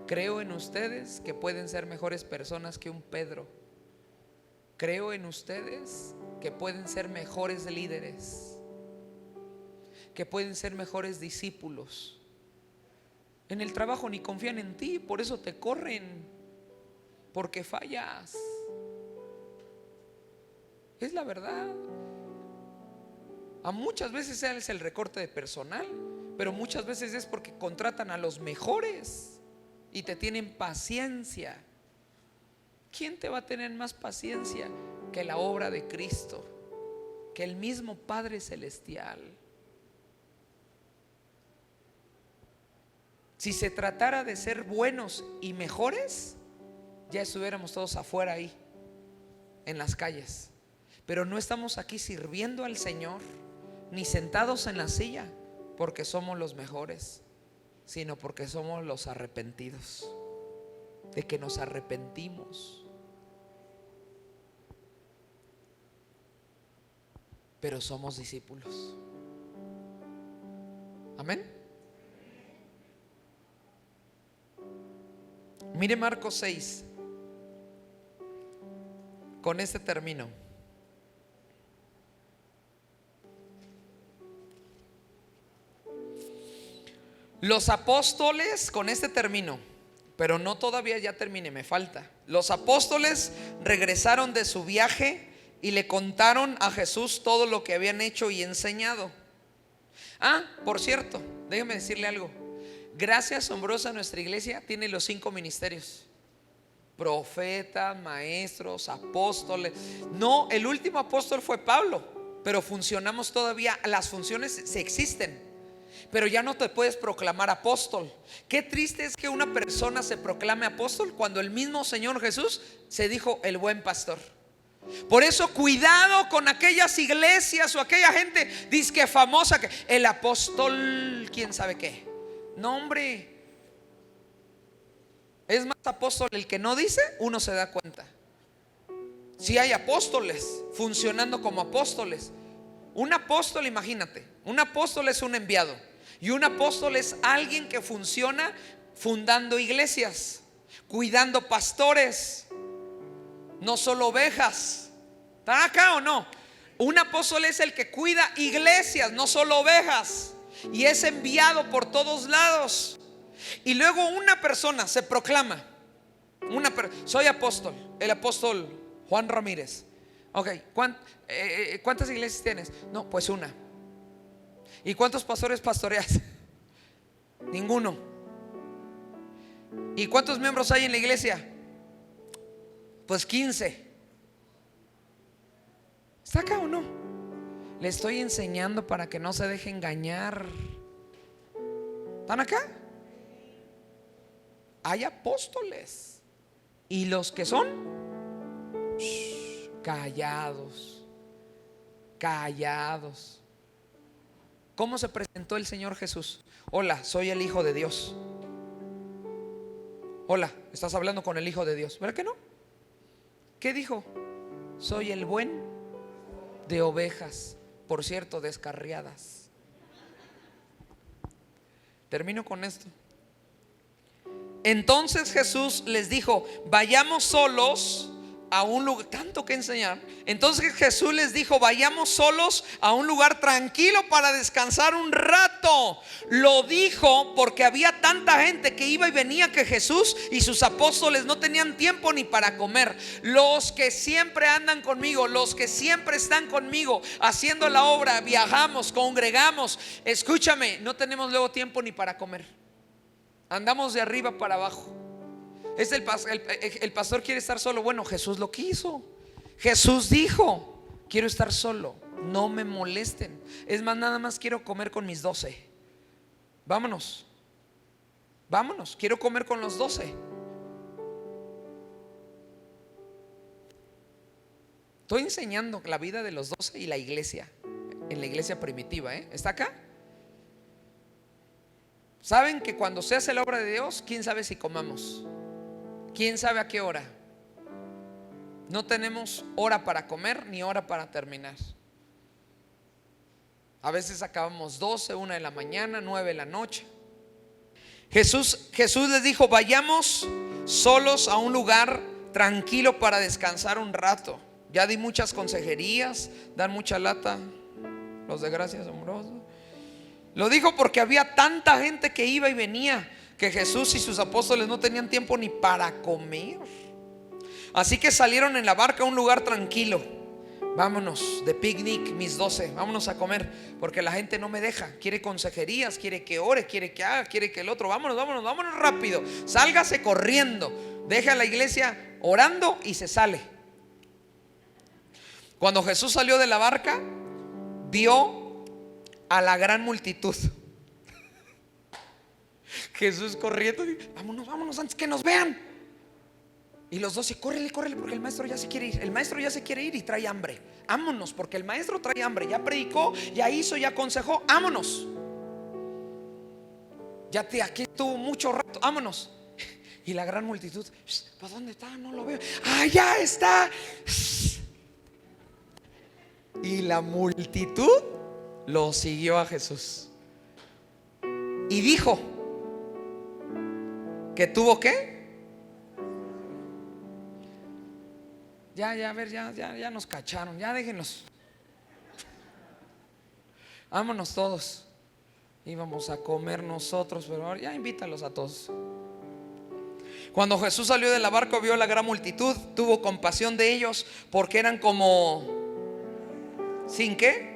Creo en ustedes que pueden ser mejores personas que un Pedro. Creo en ustedes que pueden ser mejores líderes, que pueden ser mejores discípulos. En el trabajo ni confían en ti, por eso te corren, porque fallas. Es la verdad. A muchas veces es el recorte de personal, pero muchas veces es porque contratan a los mejores y te tienen paciencia. ¿Quién te va a tener más paciencia que la obra de Cristo, que el mismo Padre Celestial? Si se tratara de ser buenos y mejores, ya estuviéramos todos afuera ahí, en las calles. Pero no estamos aquí sirviendo al Señor, ni sentados en la silla porque somos los mejores, sino porque somos los arrepentidos, de que nos arrepentimos. Pero somos discípulos. Amén. Mire Marcos 6. Con este termino. Los apóstoles, con este termino, pero no todavía ya terminé, me falta. Los apóstoles regresaron de su viaje y le contaron a Jesús todo lo que habían hecho y enseñado. Por cierto, déjeme decirle algo. Gracia Asombrosa, nuestra iglesia tiene los 5 ministerios: profetas, maestros, apóstoles. No, el último apóstol fue Pablo, pero funcionamos todavía. Las funciones se existen, pero ya no te puedes proclamar apóstol. Qué triste es que una persona se proclame apóstol cuando el mismo Señor Jesús se dijo el buen pastor. Por eso cuidado con aquellas iglesias o aquella gente dizque famosa, que el apóstol quién sabe qué. No, hombre, es más apóstol el que no dice. Uno se da cuenta si hay apóstoles funcionando como apóstoles. Un apóstol, imagínate, un apóstol es un enviado, y un apóstol es alguien que funciona fundando iglesias, cuidando pastores, no solo ovejas. ¿Están acá o no? Un apóstol es el que cuida iglesias, no solo ovejas, y es enviado por todos lados. Y luego una persona se proclama, soy apóstol, el apóstol Juan Ramírez. Ok, ¿cuántas iglesias tienes? No, pues una. ¿Y cuántos pastores pastoreas? Ninguno. ¿Y cuántos miembros hay en la iglesia? Pues 15. ¿Está acá o no? Le estoy enseñando para que no se deje engañar. ¿Están acá? Hay apóstoles, y los que son callados. Callados. ¿Cómo se presentó el Señor Jesús? Hola, soy el Hijo de Dios. Hola, estás hablando con el Hijo de Dios, ¿verdad que no? ¿Qué dijo? Soy el buen de ovejas, por cierto, descarriadas. Termino con esto. Entonces Jesús les dijo: vayamos solos a un lugar, tanto que enseñar. Entonces Jesús les dijo: vayamos solos a un lugar tranquilo para descansar un rato. Lo dijo porque había tanta gente que iba y venía que Jesús y sus apóstoles no tenían tiempo ni para comer. Los que siempre andan conmigo, los que siempre están conmigo haciendo la obra, viajamos, congregamos, escúchame, no tenemos luego tiempo ni para comer. Andamos de arriba para abajo. El pastor quiere estar solo. Bueno, Jesús lo quiso. Jesús dijo: quiero estar solo, no me molesten. Es más, nada más quiero comer con mis 12. Vámonos, vámonos, quiero comer con los 12. Estoy enseñando la vida de los 12 y la iglesia, en la iglesia primitiva, ¿está acá? Saben que cuando se hace la obra de Dios, quién sabe si comamos, quién sabe a qué hora. No tenemos hora para comer ni hora para terminar. A veces acabamos 12, 1 de la mañana, 9 de la noche. Jesús les dijo: vayamos solos a un lugar tranquilo para descansar un rato. Ya di muchas consejerías, dan mucha lata los de Gracia Asombrosa. Lo dijo porque había tanta gente que iba y venía que Jesús y sus apóstoles no tenían tiempo ni para comer. Así que salieron en la barca a un lugar tranquilo. Vámonos de picnic, mis 12, vámonos a comer, porque la gente no me deja. Quiere consejerías, quiere que ore, quiere que haga, quiere que el otro. Vámonos, vámonos, vámonos rápido. Sálgase corriendo. Deja a la iglesia orando y se sale. Cuando Jesús salió de la barca, vio a la gran multitud. Jesús corriendo: vámonos, vámonos antes que nos vean. Y los 12: córrele, córrele, porque el maestro ya se quiere ir. El maestro ya se quiere ir y trae hambre. Vámonos, porque el maestro trae hambre. Ya predicó, ya hizo, ya aconsejó. Vámonos. Aquí estuvo mucho rato. Vámonos. Y la gran multitud: ¿para dónde está? No lo veo. Allá está. Y la multitud lo siguió a Jesús. Y dijo que tuvo ¿qué? Ya, a ver, ya nos cacharon, ya déjenos. Vámonos todos. Íbamos a comer nosotros, pero ahora ya invítalos a todos. Cuando Jesús salió de la barca, vio la gran multitud, tuvo compasión de ellos, porque eran como ¿sin qué?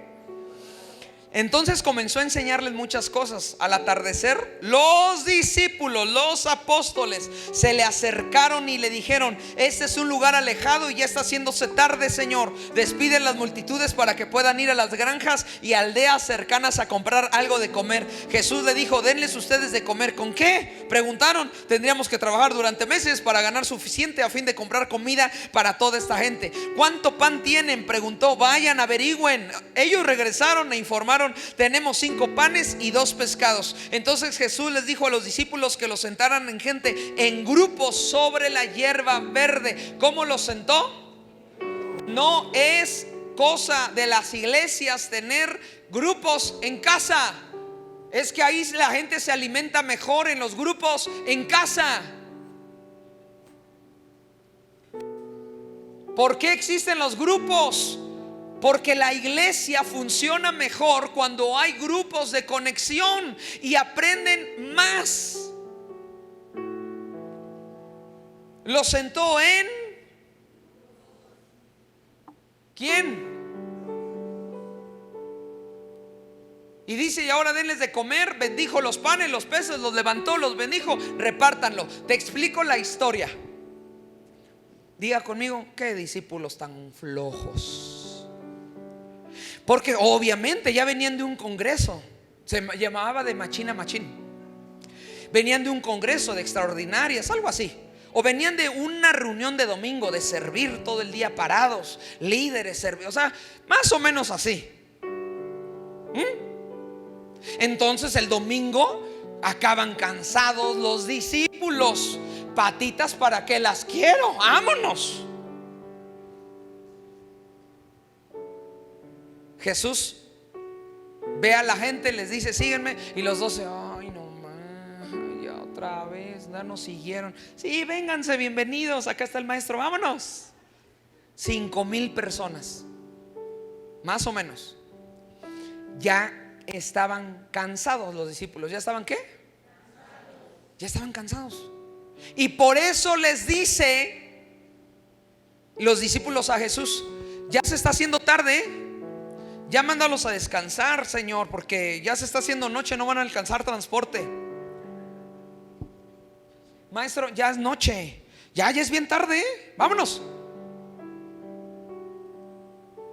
Entonces comenzó a enseñarles muchas cosas. Al atardecer, los discípulos, los apóstoles, se le acercaron y le dijeron: este es un lugar alejado y ya está haciéndose tarde, Señor. Despide las multitudes para que puedan ir a las granjas y aldeas cercanas a comprar algo de comer. Jesús le dijo: denles ustedes de comer. ¿Con qué?, preguntaron. Tendríamos que trabajar durante meses para ganar suficiente a fin de comprar comida para toda esta gente. ¿Cuánto pan tienen?, preguntó. Vayan, averigüen. Ellos regresaron e informaron: tenemos 5 panes y 2 pescados. Entonces Jesús les dijo a los discípulos que los sentaran en gente, en grupos sobre la hierba verde. ¿Cómo los sentó? No es cosa de las iglesias tener grupos en casa. Es que ahí la gente se alimenta mejor, en los grupos en casa. ¿Por qué existen los grupos? Porque la iglesia funciona mejor cuando hay grupos de conexión y aprenden más. Lo sentó en ¿quién? Y dice: y ahora denles de comer. Bendijo los panes, los peces, los levantó, los bendijo. Repártanlo. Te explico la historia. Diga conmigo: qué discípulos tan flojos. Porque obviamente ya venían de un congreso, se llamaba de machín a machín. Venían de un congreso de extraordinarias, algo así. O venían de una reunión de domingo, de servir todo el día parados, líderes, o sea, más o menos así. Entonces el domingo acaban cansados los discípulos. Patitas, ¿para qué las quiero? Vámonos. Jesús ve a la gente, les dice: síguenme. Y los 12, ay, no más, ya otra vez, no nos siguieron. Sí, vénganse, bienvenidos, acá está el maestro, vámonos. 5,000 personas, más o menos. Ya estaban cansados los discípulos. ¿Ya estaban qué? Ya estaban cansados. Y por eso les dice los discípulos a Jesús: ya se está haciendo tarde, ya mándalos a descansar, Señor, porque ya se está haciendo noche, no van a alcanzar transporte. Maestro, ya es noche, ya es bien tarde, vámonos.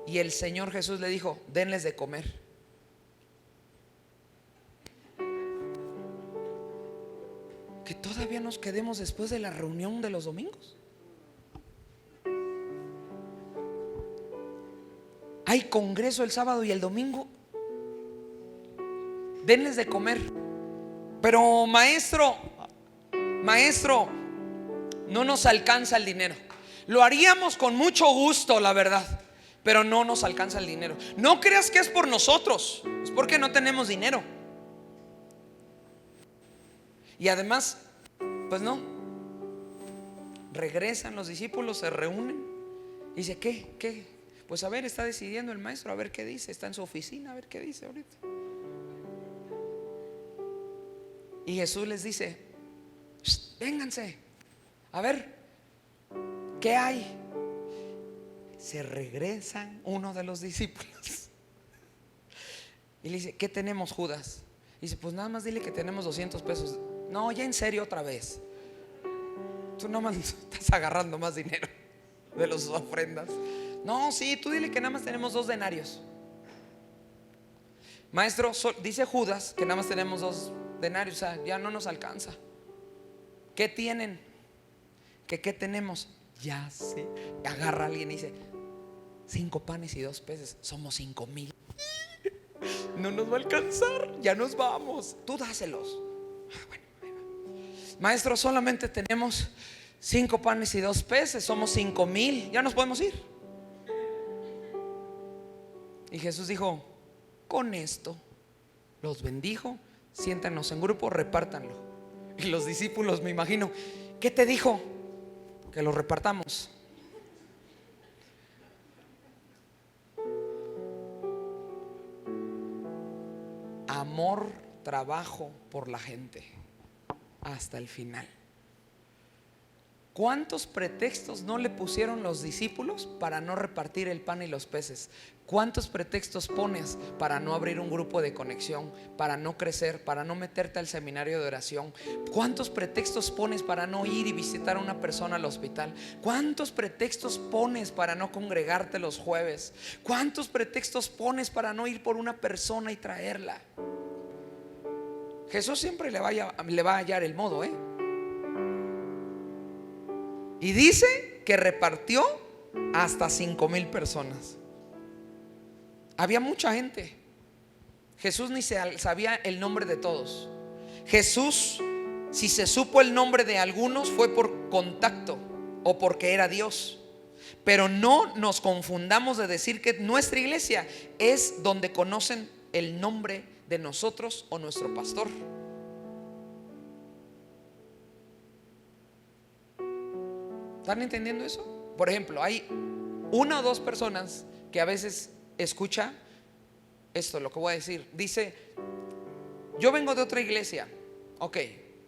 Y el Señor Jesús le dijo: denles de comer. Que todavía nos quedemos después de la reunión de los domingos. Hay congreso el sábado y el domingo. Denles de comer. Pero maestro, no nos alcanza el dinero. Lo haríamos con mucho gusto, la verdad, pero no nos alcanza el dinero. No creas que es por nosotros, es porque no tenemos dinero. Y además, pues no. Regresan los discípulos, se reúnen. Y dice: ¿qué? Pues a ver, está decidiendo el maestro, a ver qué dice. Está en su oficina, a ver qué dice ahorita. Y Jesús les dice: vénganse, a ver, ¿qué hay? Se regresan uno de los discípulos y le dice: ¿qué tenemos, Judas? Y dice: pues nada más dile que tenemos 200 pesos. No, ya en serio otra vez. Tú nada más estás agarrando más dinero de las ofrendas. No, sí, tú dile que nada más tenemos 2 denarios. Maestro, dice Judas que nada más tenemos 2 denarios, o sea, ya no nos alcanza. ¿Qué tienen? ¿Qué tenemos? Ya sé. Agarra a alguien y dice: 5 panes y 2 peces, somos 5,000. No nos va a alcanzar, ya nos vamos. Tú dáselos. Bueno, maestro, solamente tenemos 5 panes y 2 peces, somos 5,000, ya nos podemos ir. Y Jesús dijo: con esto los bendijo, siéntanos en grupo, repártanlo. Y los discípulos, me imagino: ¿qué te dijo? Que lo repartamos. amor, trabajo por la gente hasta el final. ¿Cuántos pretextos no le pusieron los discípulos para no repartir el pan y los peces? ¿Cuántos pretextos pones para no abrir un grupo de conexión, para no crecer, para no meterte al seminario de oración? ¿Cuántos pretextos pones para no ir y visitar a una persona al hospital? ¿Cuántos pretextos pones para no congregarte los jueves? ¿Cuántos pretextos pones para no ir por una persona y traerla? Jesús siempre le va a hallar el modo, Y dice que repartió hasta 5,000 personas. Había mucha gente. Jesús ni sabía el nombre de todos. Jesús, si se supo el nombre de algunos, fue por contacto o porque era Dios. Pero no nos confundamos de decir que nuestra iglesia es donde conocen el nombre de nosotros o nuestro pastor. ¿Están entendiendo eso? Por ejemplo, hay una o dos personas que a veces escucha esto, lo que voy a decir. Dice: yo vengo de otra iglesia. Ok,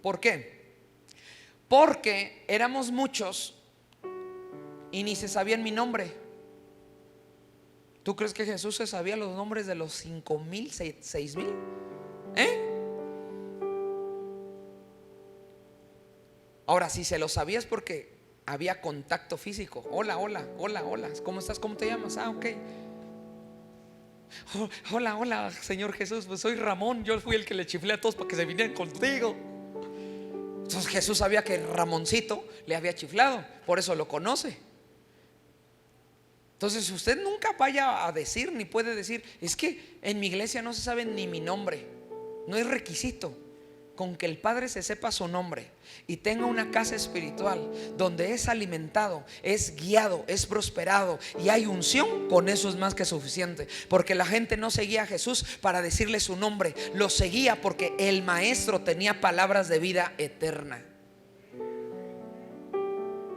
¿por qué? Porque éramos muchos y ni se sabían mi nombre. ¿Tú crees que Jesús se sabía los nombres de los 5,000, 6,000? Ahora, si se lo sabías porque había contacto físico. Hola, hola, hola, hola. ¿Cómo estás? ¿Cómo te llamas? Ok. Hola, hola, Señor Jesús. Pues soy Ramón. Yo fui el que le chiflé a todos para que se vinieran contigo. Entonces Jesús sabía que Ramoncito le había chiflado, por eso lo conoce. Entonces usted nunca vaya a decir, ni puede decir: es que en mi iglesia no se sabe ni mi nombre. No es requisito. Con que el Padre se sepa su nombre y tenga una casa espiritual donde es alimentado, es guiado, es prosperado y hay unción, con eso es más que suficiente. Porque la gente no seguía a Jesús para decirle su nombre, lo seguía porque el maestro tenía palabras de vida eterna.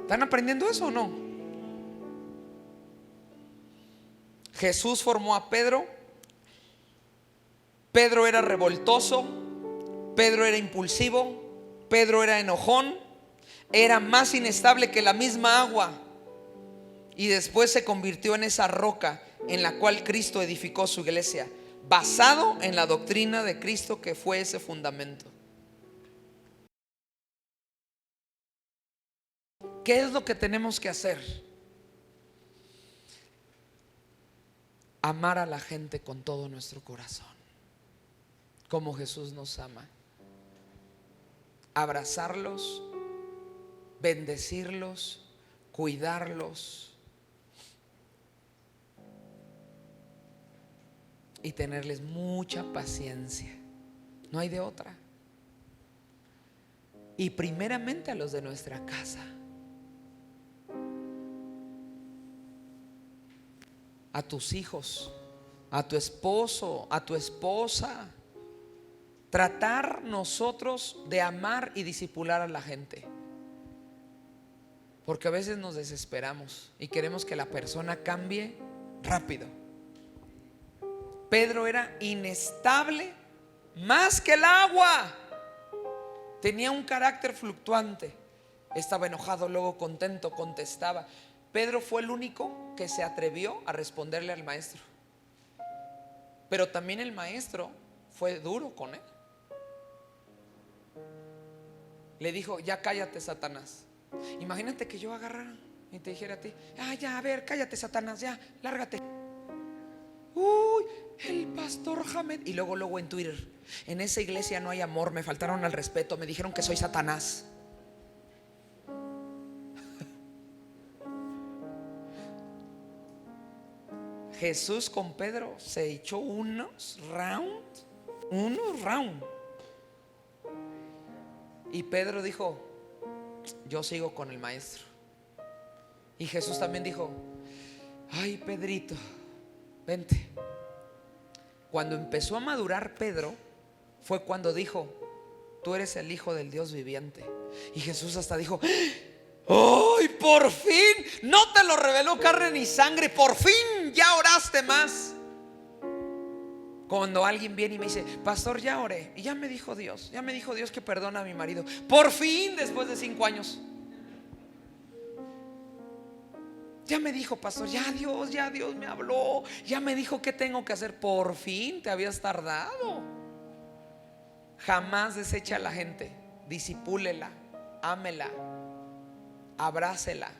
¿Están aprendiendo eso o no? Jesús formó a Pedro. Pedro era revoltoso, Pedro era impulsivo, Pedro era enojón, era más inestable que la misma agua, y después se convirtió en esa roca en la cual Cristo edificó su iglesia, basado en la doctrina de Cristo, que fue ese fundamento. ¿Qué es lo que tenemos que hacer? Amar a la gente con todo nuestro corazón, como Jesús nos ama. Abrazarlos, bendecirlos, cuidarlos y tenerles mucha paciencia. No hay de otra. Y primeramente a los de nuestra casa, a tus hijos, a tu esposo, a tu esposa. Tratar nosotros de amar y discipular a la gente, porque a veces nos desesperamos y queremos que la persona cambie rápido. Pedro era inestable más que el agua. Tenía un carácter fluctuante. Estaba enojado, luego contento, contestaba. Pedro fue el único que se atrevió a responderle al maestro. Pero también el maestro fue duro con él. Le dijo: ya cállate, Satanás. Imagínate que yo agarrara y te dijera a ti: ya, a ver, cállate, Satanás, ya, lárgate. Uy, el pastor Hamed. Y luego en Twitter: en esa iglesia no hay amor, me faltaron al respeto, me dijeron que soy Satanás. Jesús con Pedro se echó unos rounds. Y Pedro dijo: yo sigo con el maestro. Y Jesús también dijo: ay, Pedrito, vente. Cuando empezó a madurar Pedro, fue cuando dijo: tú eres el Hijo del Dios viviente. Y Jesús hasta dijo: ¡ay, por fin! No te lo reveló carne ni sangre, por fin ya oraste más. Cuando alguien viene y me dice, pastor, ya oré y ya me dijo Dios que perdona a mi marido. Por fin, después de 5 años. Ya me dijo, pastor, ya Dios me habló, ya me dijo qué tengo que hacer. Por fin, te habías tardado. Jamás deseche a la gente. Disipúlela, ámela, abrácela,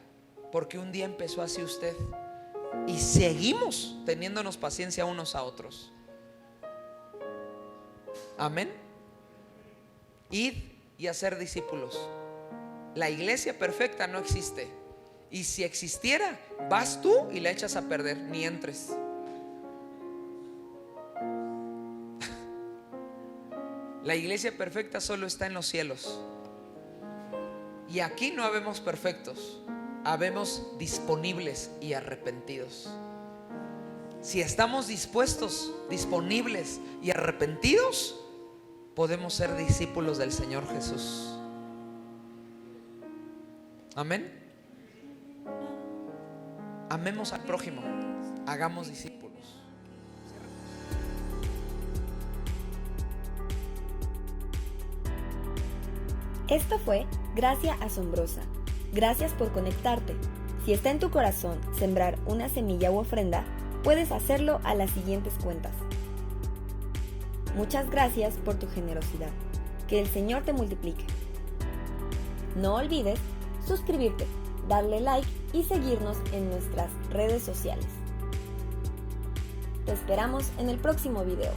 porque un día empezó así usted. Y seguimos teniéndonos paciencia unos a otros. Amén. Id y hacer discípulos. La iglesia perfecta no existe. Y si existiera, vas tú y la echas a perder. Ni entres. La iglesia perfecta solo está en los cielos. Y aquí no habemos perfectos, habemos disponibles y arrepentidos. Si estamos dispuestos, disponibles y arrepentidos, podemos ser discípulos del Señor Jesús. Amén. Amemos al prójimo, hagamos discípulos. Esto fue Gracia Asombrosa. Gracias por conectarte. Si está en tu corazón sembrar una semilla u ofrenda, puedes hacerlo a las siguientes cuentas. Muchas gracias por tu generosidad. Que el Señor te multiplique. No olvides suscribirte, darle like y seguirnos en nuestras redes sociales. Te esperamos en el próximo video.